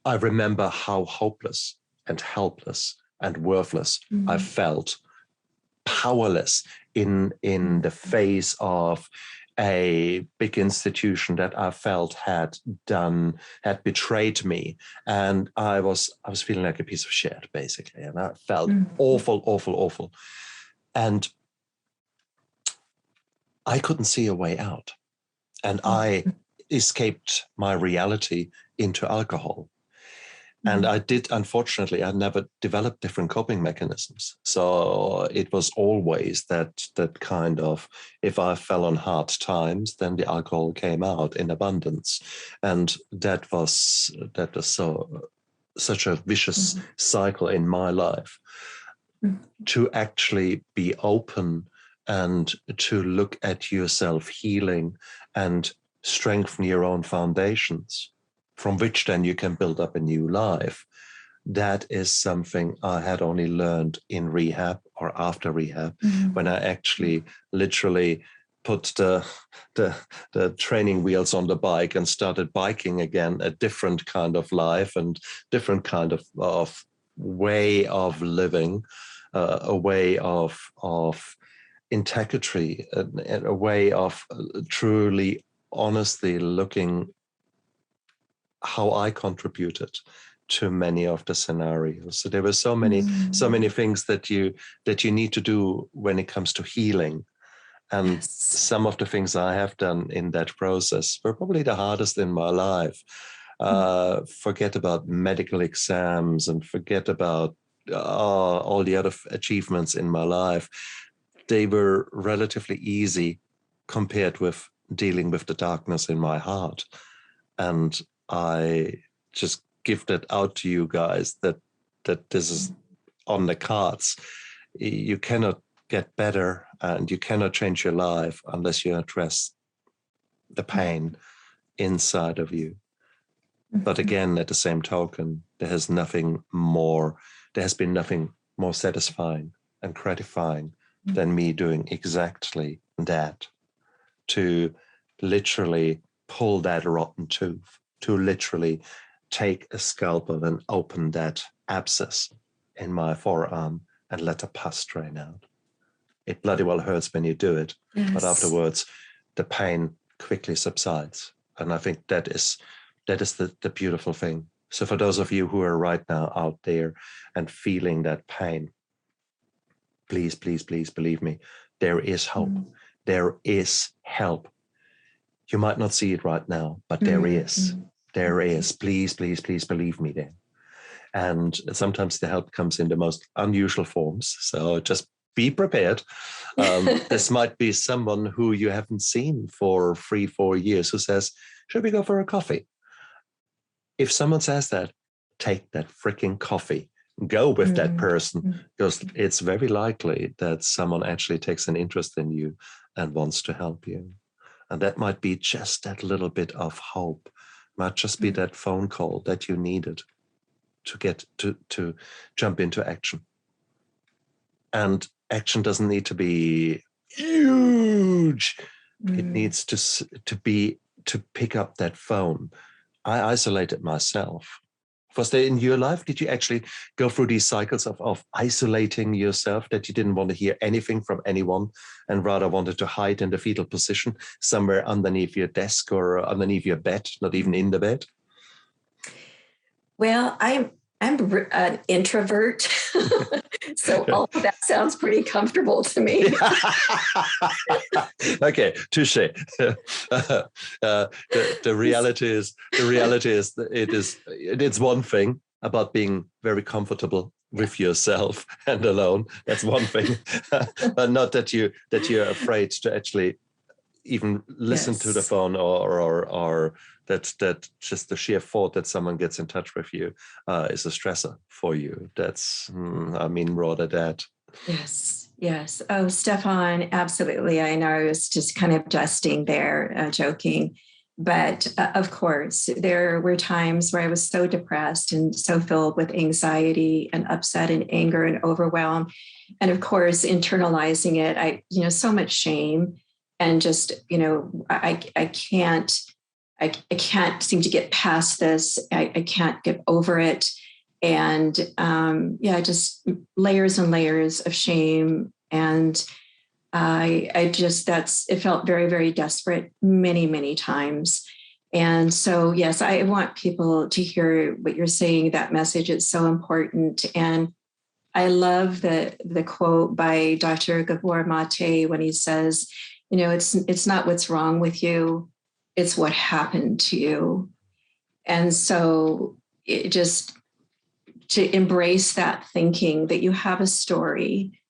I remember how hopeless and helpless and worthless I felt, powerless in the face of a big institution that I felt had betrayed me. And I was feeling like a piece of shit, basically. And I felt awful. And I couldn't see a way out. And I escaped my reality into alcohol. And I did, unfortunately, I never developed different coping mechanisms. So it was always that kind of, if I fell on hard times, then the alcohol came out in abundance. And that was such a vicious cycle in my life. To actually be open and to look at yourself healing and strengthen your own foundations, from which then you can build up a new life. That is something I had only learned in rehab or after rehab, when I actually literally put the training wheels on the bike and started biking again, a different kind of life and different kind of way of living, a way of integrity, and a way of truly, honestly looking how I contributed to many of the scenarios. So there were so many things that you need to do when it comes to healing. And some of the things I have done in that process were probably the hardest in my life. Forget about medical exams and forget about all the other achievements in my life. They were relatively easy compared with dealing with the darkness in my heart. And I just give that out to you guys that this is on the cards. You cannot get better and you cannot change your life unless you address the pain inside of you. But again, at the same token, there has been nothing more satisfying and gratifying than me doing exactly that, to literally pull that rotten tooth, to literally take a scalpel and open that abscess in my forearm and let the pus drain out. It bloody well hurts when you do it, but afterwards the pain quickly subsides. And I think that is the beautiful thing. So for those of you who are right now out there and feeling that pain, please, please, please believe me, there is hope. There is help. You might not see it right now, but there is. There is. Please, please, please believe me there. And sometimes the help comes in the most unusual forms. So just be prepared. This might be someone who you haven't seen for 3-4 years who says, should we go for a coffee? If someone says that, take that freaking coffee. Go with that person, because it's very likely that someone actually takes an interest in you and wants to help you. And that might be just that little bit of hope, might just be that phone call that you needed to get to jump into action. And action doesn't need to be huge. It needs to pick up that phone. I isolated myself. Was there in your life, did you actually go through these cycles of isolating yourself, that you didn't want to hear anything from anyone and rather wanted to hide in the fetal position somewhere underneath your desk or underneath your bed, not even in the bed? Well, I'm an introvert, so all of that sounds pretty comfortable to me. Okay, touche. The reality is it's one thing about being very comfortable with yourself and alone. That's one thing, but not that you're afraid to actually even listen to the phone or that just the sheer thought that someone gets in touch with you is a stressor for you. That's, rather that. Yes. Oh, Stefan, absolutely. I know I was just kind of jesting there, joking. But of course, there were times where I was so depressed and so filled with anxiety and upset and anger and overwhelm. And of course, internalizing it, so much shame. And just, I can't seem to get past this. I can't get over it. And just layers and layers of shame. And it felt very, very desperate many, many times. And so, yes, I want people to hear what you're saying. That message is so important. And I love the quote by Dr. Gabor Mate when he says, it's not what's wrong with you, it's what happened to you. And so it just to embrace that thinking that you have a story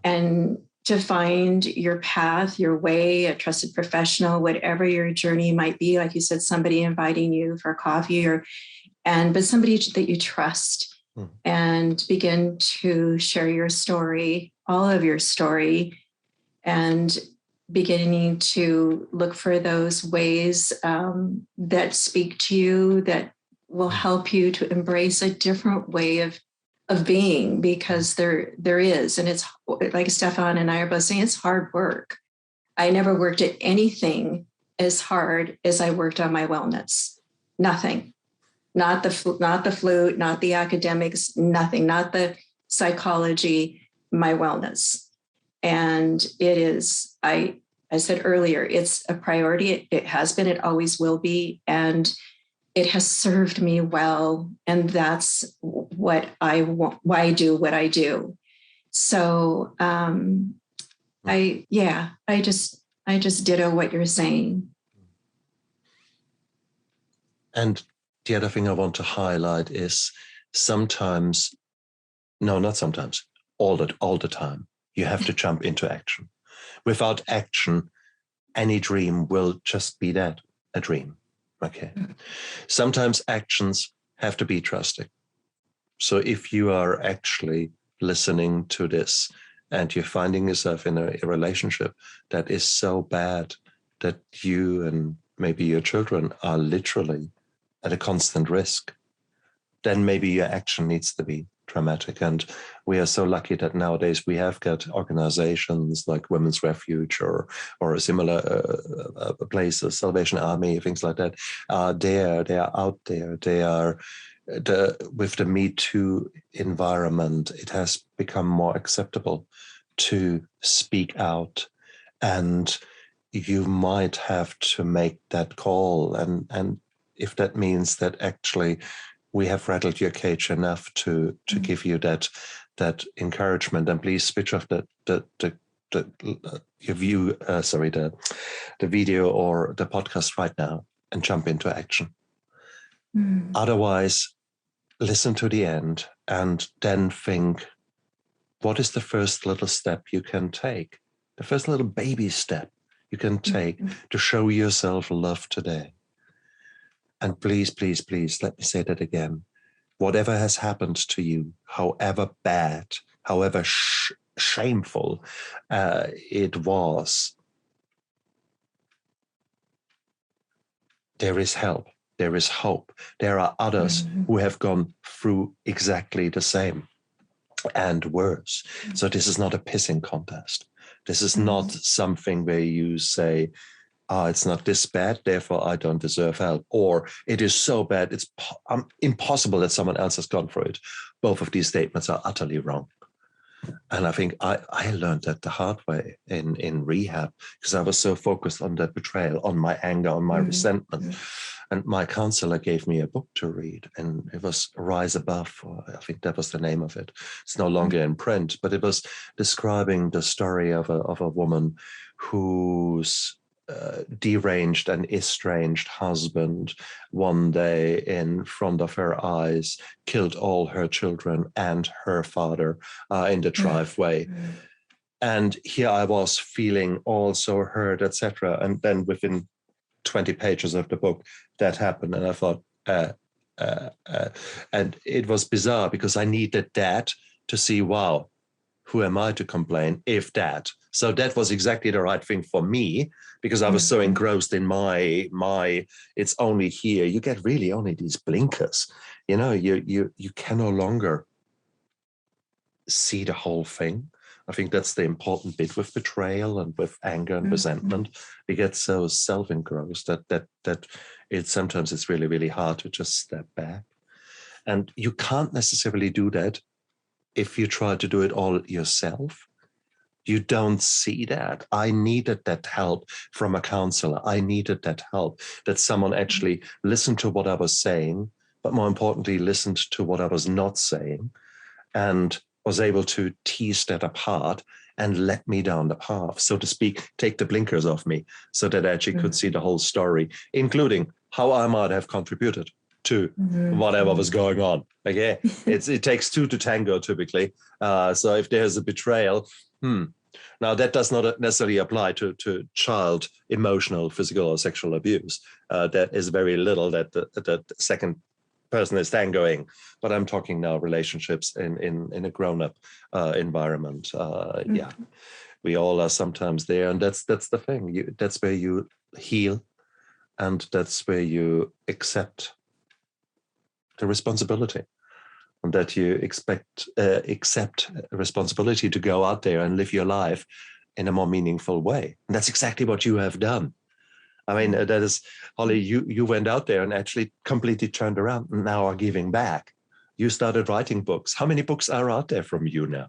and to find your path, your way, a trusted professional, whatever your journey might be. Like you said, somebody inviting you for coffee but somebody that you trust and begin to share your story, all of your story, and beginning to look for those ways that speak to you, that will help you to embrace a different way of being, because there is. And it's like Stefan and I are both saying, it's hard work. I never worked at anything as hard as I worked on my wellness. Nothing. Not the flute, not the academics, nothing, not the psychology, my wellness. And it is, I said earlier, it's a priority. It has been, it always will be. And it has served me well. And that's what I want, why I do what I do. So I just ditto what you're saying. And the other thing I want to highlight is all the time, you have to jump into action. Without action, any dream will just be that, a dream. Okay. Sometimes actions have to be trusting. So if you are actually listening to this and you're finding yourself in a relationship that is so bad that you and maybe your children are literally at a constant risk, then maybe your action needs to be dramatic. And we are so lucky that nowadays we have got organizations like Women's Refuge or a similar places, Salvation Army, things like that. They are out there. They are with the Me Too environment, it has become more acceptable to speak out, and you might have to make that call. And if that means that actually we have rattled your cage enough to give you that encouragement, then please switch off the video or the podcast right now and jump into action. Otherwise, listen to the end and then think, what is the first little step you can take? The first little baby step you can take to show yourself love today. And please, please, please, let me say that again. Whatever has happened to you, however bad, however shameful it was, there is help, there is hope. There are others who have gone through exactly the same and worse. So this is not a pissing contest. This is not something where you say, it's not this bad, therefore I don't deserve help. Or it is so bad, it's impossible that someone else has gone through it. Both of these statements are utterly wrong. And I think I learned that the hard way in rehab, because I was so focused on that betrayal, on my anger, on my resentment. And my counselor gave me a book to read, and it was Rise Above, or I think that was the name of it. It's no longer in print, but it was describing the story of a woman whose deranged and estranged husband one day in front of her eyes killed all her children and her father in the driveway. And here I was feeling also hurt, etc. And then within 20 pages of the book, that happened. And I thought, and it was bizarre because I needed that to see, wow, who am I to complain if that? So that was exactly the right thing for me, because I was so engrossed in my it's only here. You get really only these blinkers, you can no longer see the whole thing. I think that's the important bit with betrayal and with anger and resentment. We get so self-engrossed that sometimes it's really, really hard to just step back. And you can't necessarily do that if you try to do it all yourself. You don't see that. I needed that help from a counselor. I needed that help, that someone actually listened to what I was saying, but more importantly, listened to what I was not saying and was able to tease that apart and let me down the path, so to speak, take the blinkers off me so that I actually could see the whole story, including how I might have contributed to whatever was going on. Okay, it takes two to tango typically. So if there's a betrayal, now that does not necessarily apply to child emotional, physical, or sexual abuse. That is very little that the second person is tangoing, but I'm talking now relationships in a grown-up environment. We all are sometimes there, and that's the thing. That's where you heal, and that's where you accept the responsibility, and that you accept responsibility to go out there and live your life in a more meaningful way. And that's exactly what you have done. I mean, that is, Holly, you went out there and actually completely turned around and now are giving back. You started writing books. How many books are out there from you now?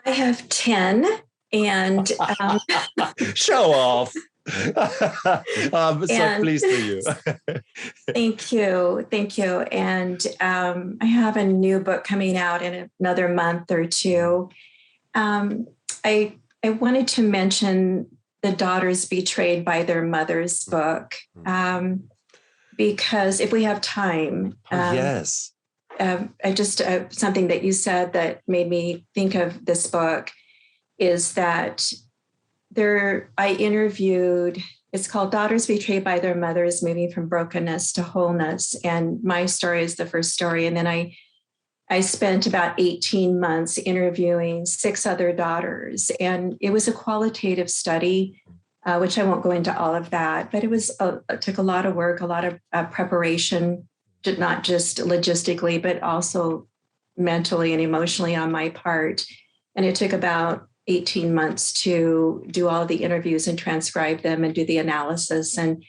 I have 10. And show off. I'm so pleased for you. Thank you. And I have a new book coming out in another month or two. I wanted to mention the Daughters Betrayed by Their Mothers book, because if we have time, yes, I just something that you said that made me think of this book is that I interviewed. It's called Daughters Betrayed by Their Mothers, Moving from Brokenness to Wholeness, and my story is the first story, and then I spent about 18 months interviewing 6 other daughters, and it was a qualitative study, which I won't go into all of that, but it took a lot of work, a lot of preparation, not just logistically, but also mentally and emotionally on my part. And it took about 18 months to do all the interviews and transcribe them and do the analysis and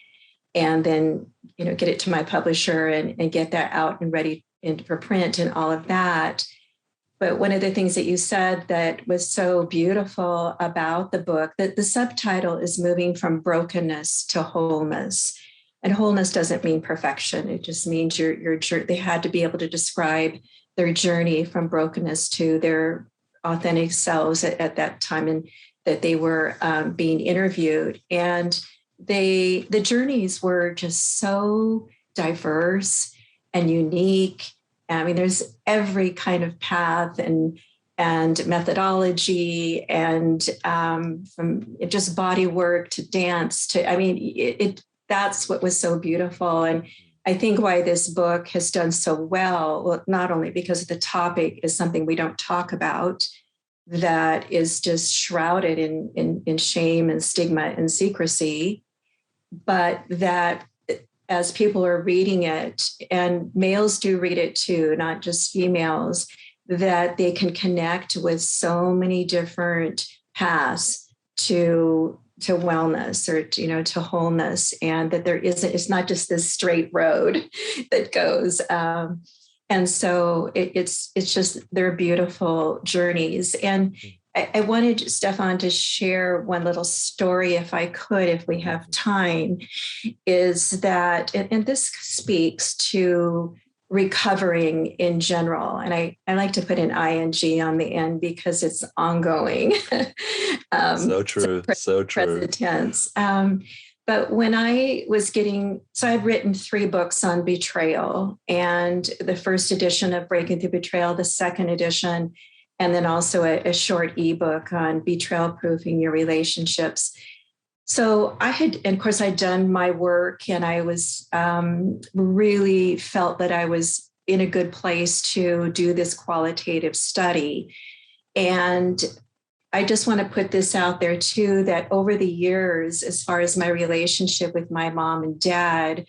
then, get it to my publisher and get that out and ready for print and all of that. But one of the things that you said that was so beautiful about the book, that the subtitle is Moving from Brokenness to Wholeness. And wholeness doesn't mean perfection. It just means they had to be able to describe their journey from brokenness to their authentic selves at that time, and that they were being interviewed. And the journeys were just so diverse and unique I mean, there's every kind of path and methodology, and from just body work to dance to, I mean, that's what was so beautiful. And I think why this book has done so well, not only because the topic is something we don't talk about, that is just shrouded in shame and stigma and secrecy, but that as people are reading it, and males do read it too, not just females, that they can connect with so many different paths to wellness, or to wholeness, and that it's not just this straight road that goes. And so it's just, they're beautiful journeys. And I wanted Stefan to share one little story, if I could, if we have time, is that, and this speaks to recovering in general. And I like to put an ing on the end because it's ongoing. So true. So true. Present tense. But when I was so I'd written 3 books on betrayal, and the first edition of Breaking Through Betrayal, the second edition, and then also a short ebook on betrayal proofing your relationships. So and of course, I'd done my work, and I was really felt that I was in a good place to do this qualitative study. And I just want to put this out there too, that over the years, as far as my relationship with my mom and dad,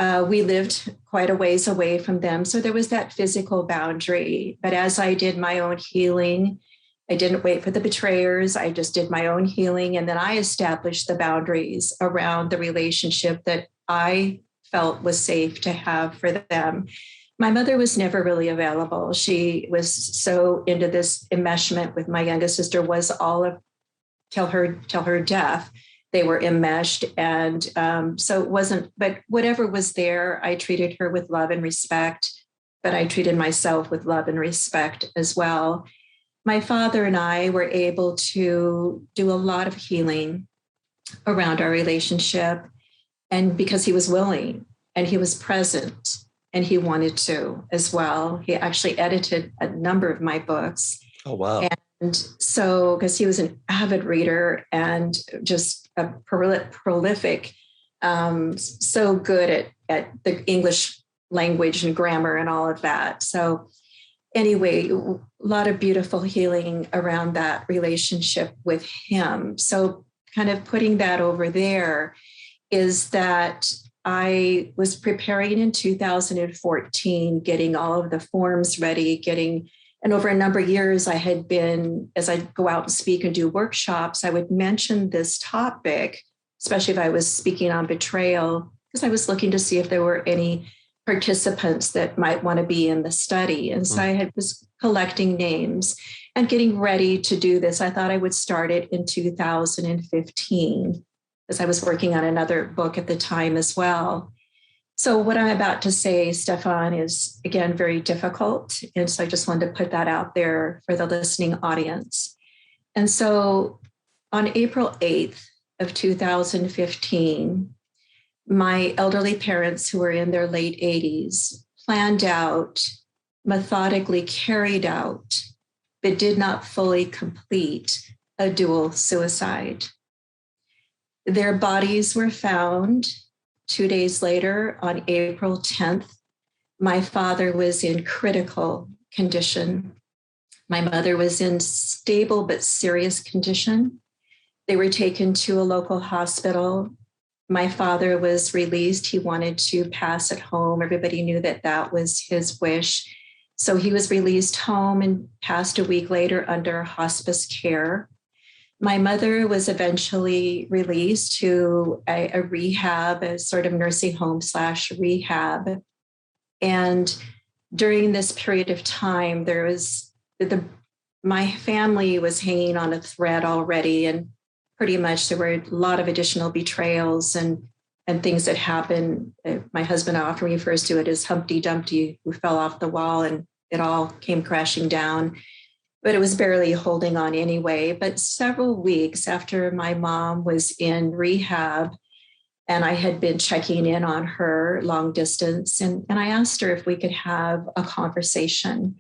we lived quite a ways away from them. So there was that physical boundary. But as I did my own healing, I didn't wait for the betrayers. I just did my own healing. And then I established the boundaries around the relationship that I felt was safe to have for them. My mother was never really available. She was so into this enmeshment with my youngest sister, was all of till her death. They were enmeshed. And so it wasn't, but whatever was there, I treated her with love and respect, but I treated myself with love and respect as well. My father and I were able to do a lot of healing around our relationship, and because he was willing and he was present and he wanted to as well. He actually edited a number of my books. Oh, wow. And so, because he was an avid reader and just a prolific, so good at the English language and grammar and all of that. So anyway, a lot of beautiful healing around that relationship with him. So kind of putting that over there is that I was preparing in 2014, getting all of the forms ready, and over a number of years, I had been, as I go out and speak and do workshops, I would mention this topic, especially if I was speaking on betrayal, because I was looking to see if there were any participants that might want to be in the study. And so I was collecting names and getting ready to do this. I thought I would start it in 2015, because I was working on another book at the time as well. So what I'm about to say, Stefan, is, again, very difficult. And so I just wanted to put that out there for the listening audience. And so on April 8th of 2015, my elderly parents, who were in their late 80s, planned out, methodically carried out, but did not fully complete a dual suicide. Their bodies were found 2 days later on April 10th. My father was in critical condition. My mother was in stable but serious condition. They were taken to a local hospital. My father was released. He wanted to pass at home. Everybody knew that that was his wish. So he was released home and passed a week later under hospice care. My mother was eventually released to a rehab, a sort of nursing home / rehab. And during this period of time, there was my family was hanging on a thread already, and pretty much there were a lot of additional betrayals and things that happened. My husband often refers to it as Humpty Dumpty, who fell off the wall and it all came crashing down. But it was barely holding on anyway. But several weeks after my mom was in rehab, And I had been checking in on her long distance. And I asked her if we could have a conversation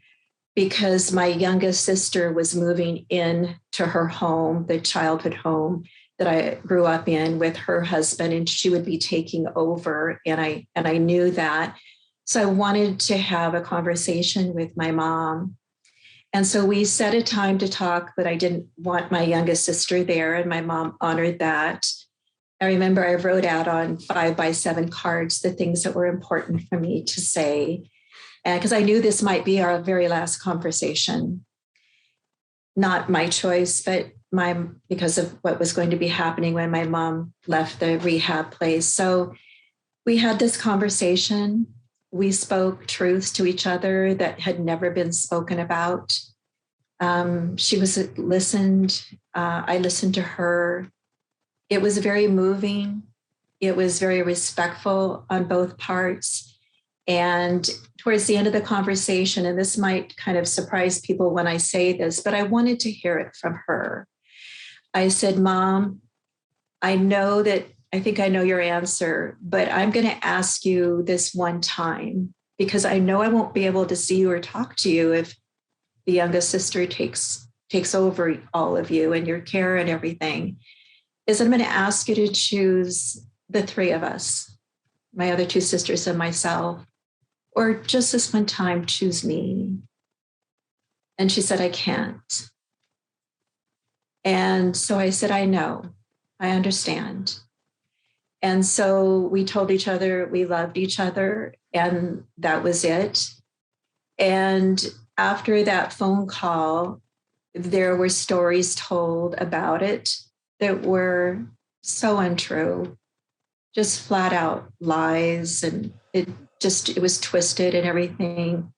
because my youngest sister was moving in to her home, the childhood home that I grew up in with her husband, and she would be taking over. And I knew that. So I wanted to have a conversation with my mom. And so we set a time to talk, but I didn't want my youngest sister there, and my mom honored that. I remember I wrote out on 5x7 cards the things that were important for me to say, and because I knew this might be our very last conversation. Not my choice, but because of what was going to be happening when my mom left the rehab place. So we had this conversation. We spoke truths to each other that had never been spoken about. She was listened. I listened to her. It was very moving. It was very respectful on both parts. And towards the end of the conversation, and this might kind of surprise people when I say this, but I wanted to hear it from her. I said, Mom, I think I know your answer, but I'm going to ask you this one time because I know I won't be able to see you or talk to you if the youngest sister takes over all of you and your care and everything. Is I'm going to ask you to choose the three of us, my other two sisters and myself, or just this one time, choose me. And she said, I can't. And so I said, I know, I understand. And so we told each other we loved each other, and that was it. And after that phone call, there were stories told about it that were so untrue, just flat out lies. And it was twisted and everything.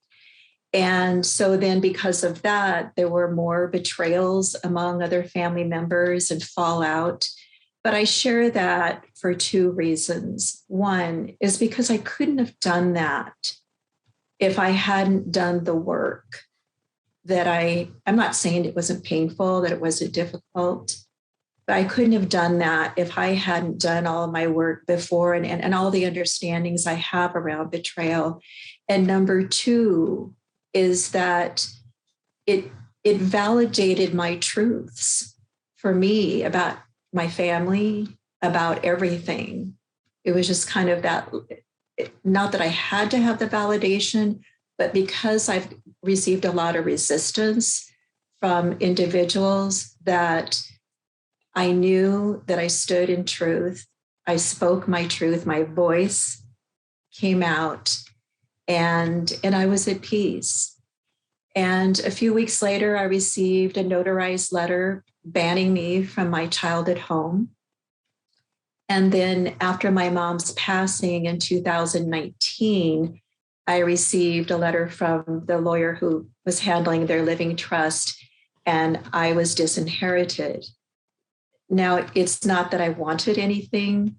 And so then because of that, there were more betrayals among other family members and fallout. But I share that for two reasons. One is because I couldn't have done that if I hadn't done the work that I'm not saying it wasn't painful, that it wasn't difficult, but I couldn't have done that if I hadn't done all of my work before and all the understandings I have around betrayal. And number two is that it validated my truths for me about my family, about everything. It was just kind of that, not that I had to have the validation, but because I've received a lot of resistance from individuals that I knew that I stood in truth. I spoke my truth. My voice came out, and I was at peace. And a few weeks later, I received a notarized letter banning me from my childhood home. And then after my mom's passing in 2019, I received a letter from the lawyer who was handling their living trust, and I was disinherited. Now, it's not that I wanted anything.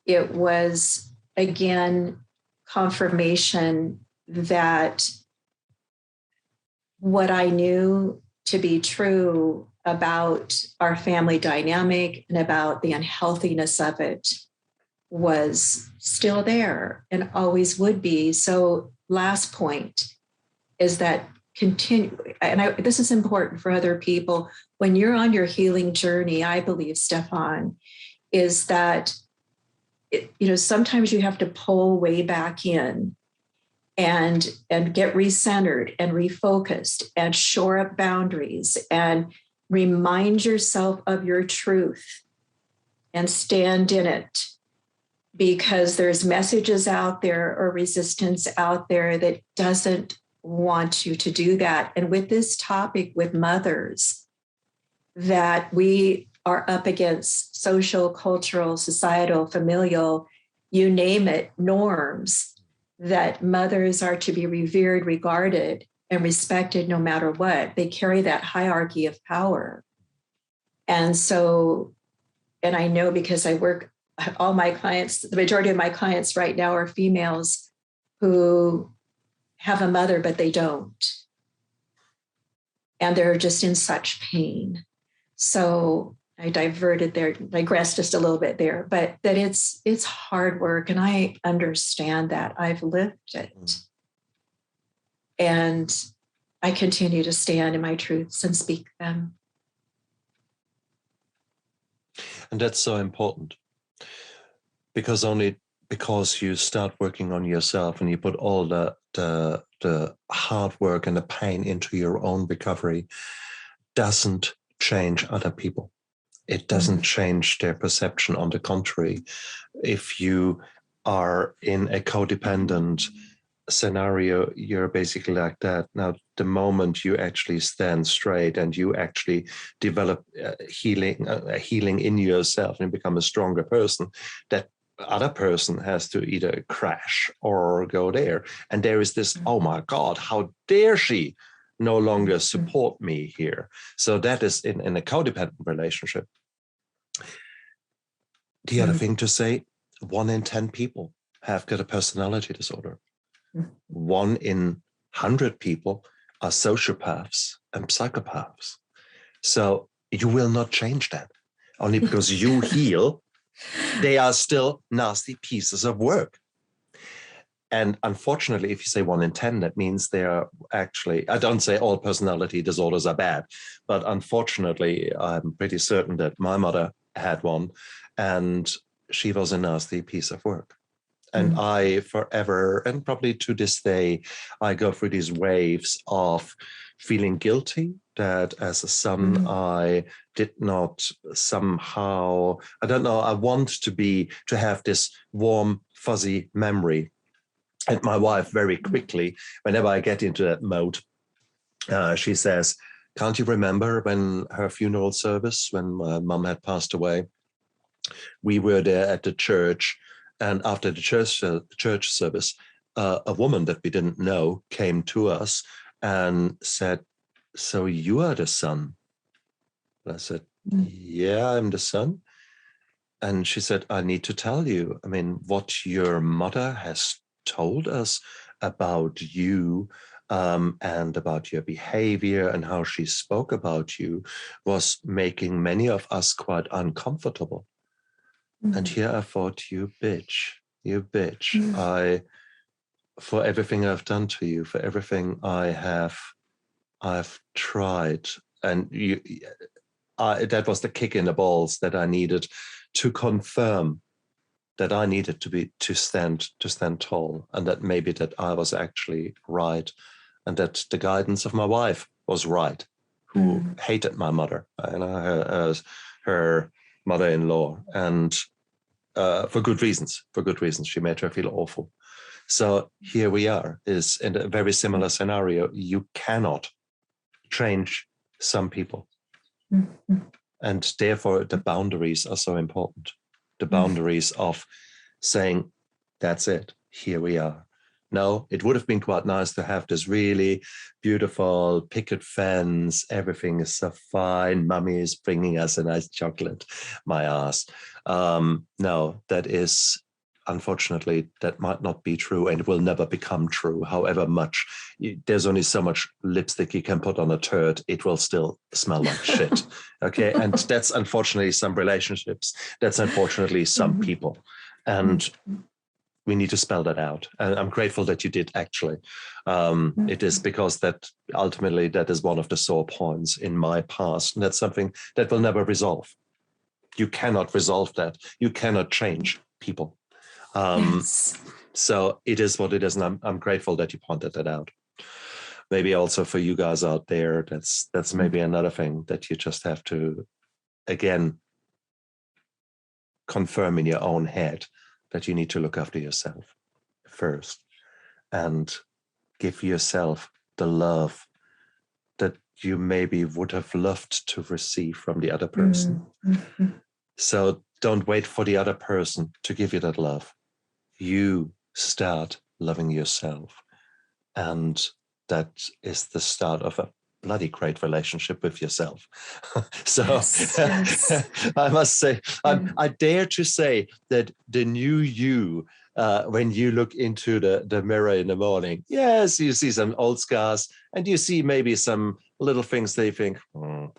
It was, again, confirmation that what I knew to be true about our family dynamic and about the unhealthiness of it was still there and always would be. So last point is that continue, and this is important for other people, when you're on your healing journey, I believe, Stefan, is that sometimes you have to pull way back in and get recentered and refocused and shore up boundaries and remind yourself of your truth and stand in it, because there's messages out there or resistance out there that doesn't want you to do that. And with this topic with mothers, that we are up against social, cultural, societal, familial, you name it, norms, that mothers are to be revered, regarded, and respected no matter what. They carry that hierarchy of power. And so, and I know because I work, all my clients, the majority of my clients right now are females who have a mother, but they don't. And they're just in such pain. So I digressed just a little bit there, but that it's hard work, and I understand that. I've lived it. And I continue to stand in my truths and speak them. And that's so important, because only because you start working on yourself and you put all the hard work and the pain into your own recovery doesn't change other people. It doesn't change their perception. On the contrary, if you are in a codependent scenario, you're basically like that. Now, the moment you actually stand straight and you actually develop healing in yourself and become a stronger person, that other person has to either crash or go there. And there is this, oh my God, how dare she no longer support me here? So that is in a codependent relationship. The other thing to say, 1 in 10 people have got a personality disorder. 1 in 100 people are sociopaths and psychopaths. So you will not change that. Only because you heal, they are still nasty pieces of work. And unfortunately, if you say 1 in 10, that means they are actually, I don't say all personality disorders are bad, but unfortunately, I'm pretty certain that my mother had one, and she was a nasty piece of work. And I forever, and probably to this day, I go through these waves of feeling guilty that as a son, I did not somehow, I don't know, I want to have this warm, fuzzy memory. And my wife very quickly, whenever I get into that mode, she says, can't you remember when her funeral service, when my mum had passed away, we were there at the church, and after the church service, a woman that we didn't know came to us and said, so you are the son? And I said, yeah, I'm the son. And she said, I need to tell you, I mean, what your mother has told us about you and about your behavior and how she spoke about you was making many of us quite uncomfortable. And here I thought, you bitch, for everything I've done to you, for everything I've tried. And that was the kick in the balls that I needed to confirm that I needed to stand tall, and that maybe that I was actually right, and that the guidance of my wife was right, who hated my mother and her mother-in-law, and for good reasons. She made her feel awful. So here we are, is in a very similar scenario. You cannot change some people. And therefore, the boundaries are so important. The boundaries of saying, that's it, here we are. No, it would have been quite nice to have this really beautiful picket fence. Everything is so fine. Mummy is bringing us a nice chocolate. My ass. No, that is, unfortunately, that might not be true, and it will never become true. However much, there's only so much lipstick you can put on a turd. It will still smell like shit. Okay. And that's unfortunately some relationships. That's unfortunately some people. And we need to spell that out. And I'm grateful that you did, actually. It is because that ultimately that is one of the sore points in my past. And that's something that will never resolve. You cannot resolve that. You cannot change people. Yes. So it is what it is. And I'm grateful that you pointed that out. Maybe also for you guys out there, that's maybe another thing that you just have to, again, confirm in your own head that you need to look after yourself first and give yourself the love that you maybe would have loved to receive from the other person. So don't wait for the other person to give you that love. You start loving yourself. And that is the start of a bloody great relationship with yourself. So yes. I must say, I dare to say that the new you, when you look into the mirror in the morning, yes, you see some old scars and you see maybe some little things that you think,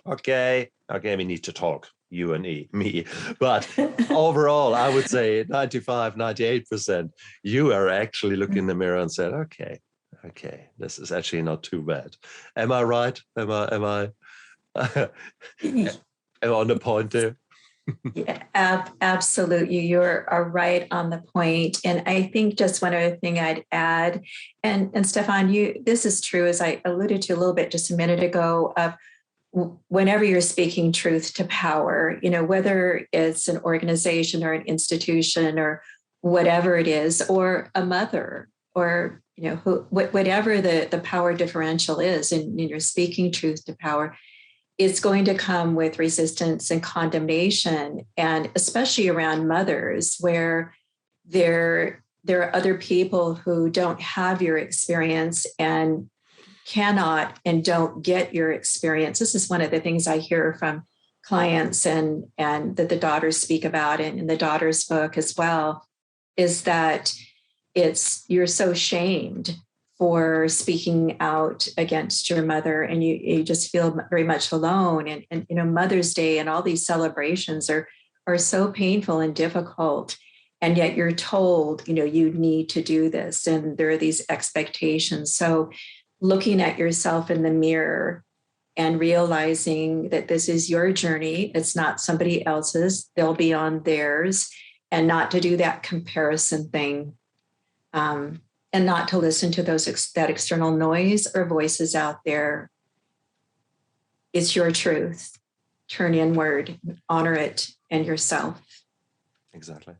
okay, we need to talk. you and me. But overall, I would say 95, 98%, you are actually looking in the mirror and said, okay, this is actually not too bad. Am I right? Am I on the point there? Yeah, absolutely. Are right on the point. And I think just one other thing I'd add, and Stefan, this is true, as I alluded to a little bit just a minute ago, of whenever you're speaking truth to power, whether it's an organization or an institution or whatever it is, or a mother, or whatever the power differential is, and you're speaking truth to power, it's going to come with resistance and condemnation, and especially around mothers, where there are other people who don't have your experience and cannot and don't get your experience. This is one of the things I hear from clients and that the daughters speak about in the daughters book as well, is that you're so shamed for speaking out against your mother, and you just feel very much alone. And Mother's Day and all these celebrations are so painful and difficult. And yet you're told, you need to do this. And there are these expectations. So looking at yourself in the mirror and realizing that this is your journey, it's not somebody else's, they'll be on theirs, and not to do that comparison thing. And not to listen to that external noise or voices out there. It's your truth. Turn inward, honor it and yourself. Exactly.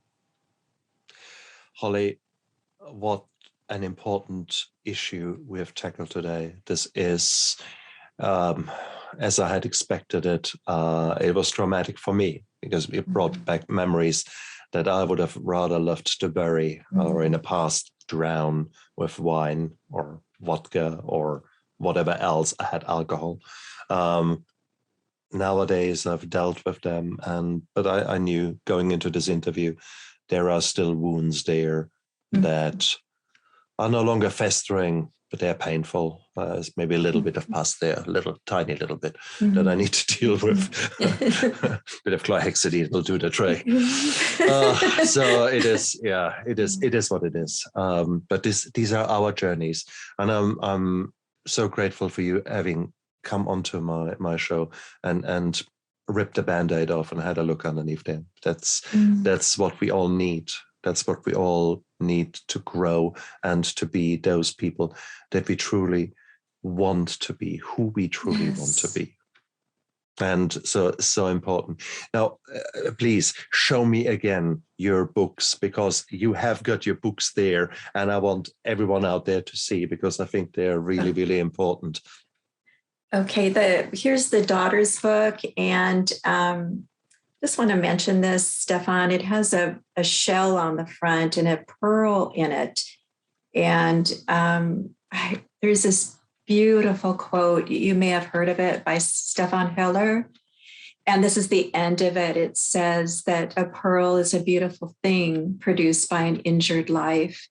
Holli, what an important issue we have tackled today. This is, as I had expected it was traumatic for me, because it brought back memories that I would have rather loved to bury, or in the past drown with wine or vodka or whatever else I had alcohol. Nowadays I've dealt with them, but I knew going into this interview there are still wounds there that are no longer festering, but they're painful. There's maybe a little bit of pus there, tiny little bit that I need to deal with. A bit of chlorhexidine will do the trick. So it is what it is. But these are our journeys, and I'm so grateful for you having come onto my show and ripped the Band-Aid off and had a look underneath there. That's what we all need. That's what we all need to grow and to be those people that we truly want to be, who we truly want to be. And so important. Now, please show me again your books, because you have got your books there, and I want everyone out there to see, because I think they're really, really important. Okay, here's the daughter's book, and just want to mention this, Stefan. It has a shell on the front and a pearl in it. And there's this beautiful quote. You may have heard of it, by Stefan Heller. And this is the end of it. It says that a pearl is a beautiful thing produced by an injured life.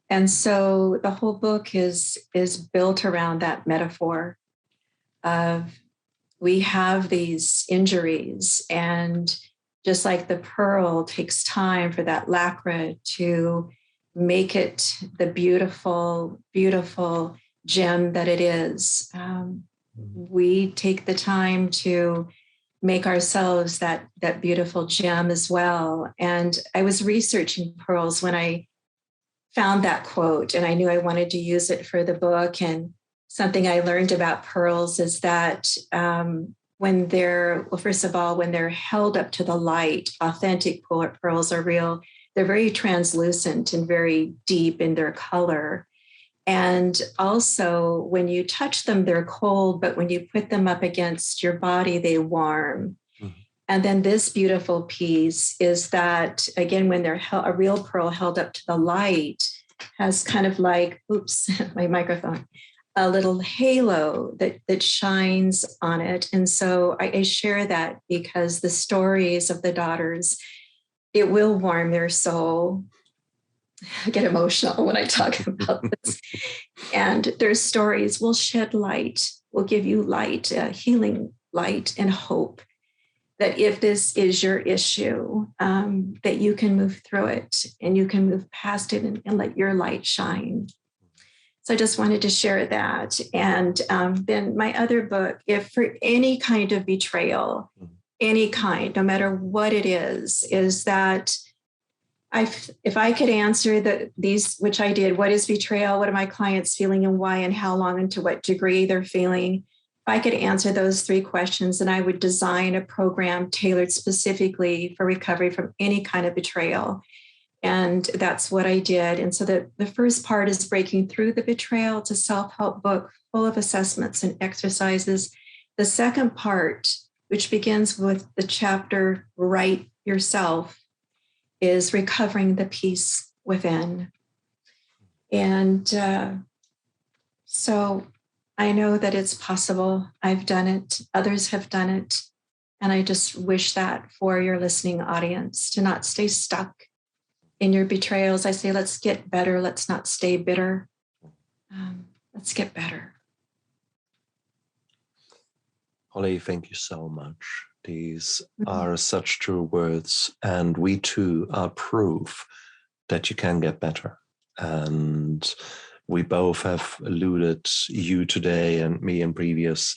And so the whole book is built around that metaphor of, we have these injuries, and just like the pearl takes time for that lacquer to make it the beautiful, beautiful gem that it is, we take the time to make ourselves that beautiful gem as well. And I was researching pearls when I found that quote, and I knew I wanted to use it for the book. And something I learned about pearls is that when first of all, when they're held up to the light, authentic pearls are real. They're very translucent and very deep in their color. And also, when you touch them, they're cold, but when you put them up against your body, they warm. Mm-hmm. And then this beautiful piece is that, again, when they're a real pearl held up to the light, has kind of like, oops, my microphone, a little halo that shines on it. And so I share that because the stories of the daughters, it will warm their soul. I get emotional when I talk about this. And their stories will shed light, will give you light, healing light and hope. that if this is your issue, that you can move through it and you can move past it and let your light shine. So I just wanted to share that. And then my other book, if for any kind of betrayal, any kind, no matter what it is that if I could answer these, which I did, what is betrayal? What are my clients feeling and why and how long and to what degree they're feeling? If I could answer those 3 questions, then I would design a program tailored specifically for recovery from any kind of betrayal. And that's what I did. And so the first part is breaking through the betrayal. It's a self-help book full of assessments and exercises. The second part, which begins with the chapter, Right Yourself, is recovering the peace within. And so I know that it's possible. I've done it. Others have done it. And I just wish that for your listening audience, to not stay stuck in your betrayals. I say, let's get better. Let's not stay bitter. Let's get better. Holli, thank you so much. These are such true words, and we too are proof that you can get better. And we both have alluded, you today and me in previous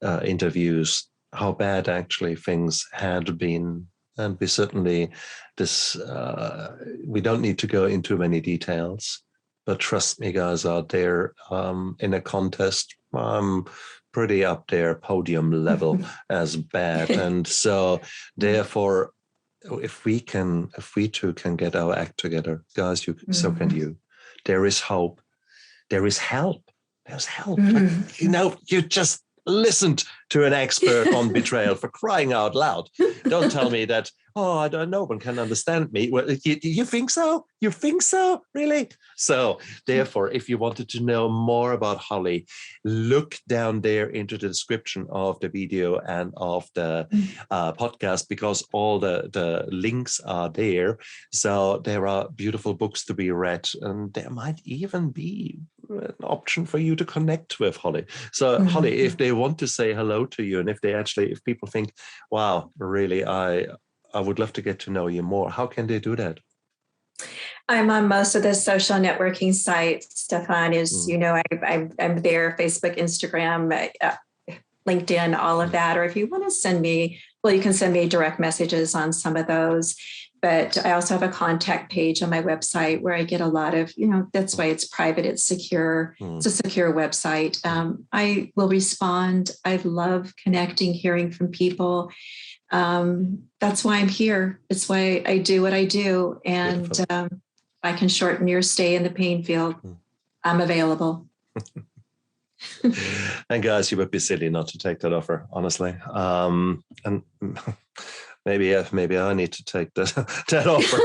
interviews, how bad actually things had been. And we certainly, we don't need to go into many details, but trust me, guys out there, in a contest, I'm pretty up there, podium level as bad. And so therefore, if we too can get our act together, guys, so can you. There is hope. There is help. There's help. Like, you just listened to an expert on betrayal, for crying out loud. Don't tell me that, I don't know, one can understand me. Well, you think so? You think so? Really? So therefore, if you wanted to know more about Holli, look down there into the description of the video and of the podcast, because all the links are there. So there are beautiful books to be read, and there might even be an option for you to connect with Holli. So Holli, if they want to say hello to you, and if people think, wow, really, I would love to get to know you more, how can they do that? I'm on most of the social networking sites. Stefan is, I'm there, Facebook, Instagram, LinkedIn, all of that. Or if you want to send me, you can send me direct messages on some of those. But I also have a contact page on my website where I get a lot of, that's why it's private, it's secure. It's a secure website. I will respond. I love connecting, hearing from people. That's why I'm here. It's why I do what I do. And I can shorten your stay in the pain field. I'm available. And guys, you would be silly not to take that offer, honestly. And maybe I need to take that offer.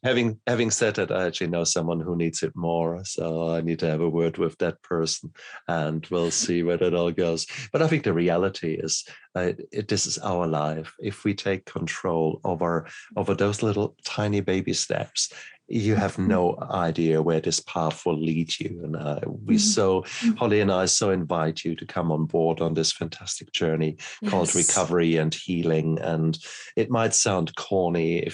Having said that, I actually know someone who needs it more, so I need to have a word with that person, and we'll see where it all goes. But I think the reality is, this is our life. If we take control over those little tiny baby steps, you have no idea where this path will lead you. And Holli and I so invite you to come on board on this fantastic journey called recovery and healing. And it might sound corny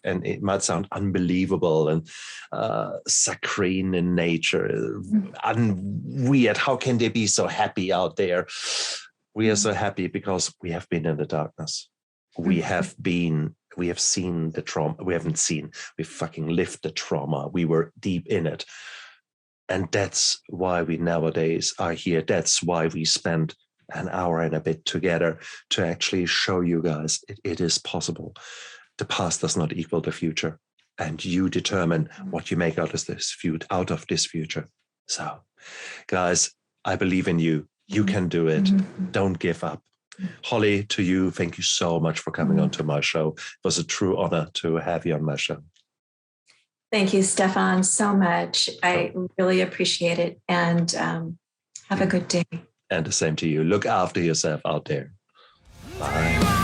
and it might sound unbelievable and saccharine in nature, weird. How can they be so happy out there? We are so happy because we have been in the darkness. We have seen the trauma. We fucking lived the trauma. We were deep in it. And that's why we nowadays are here. That's why we spend an hour and a bit together to actually show you guys it is possible. The past does not equal the future. And you determine what you make out of this future. So, guys, I believe in you. You can do it. Don't give up. Holli, to you, thank you so much for coming onto my show. It was a true honor to have you on my show. Thank you, Stefan, so much. I really appreciate it. And have a good day. And the same to you. Look after yourself out there. Bye.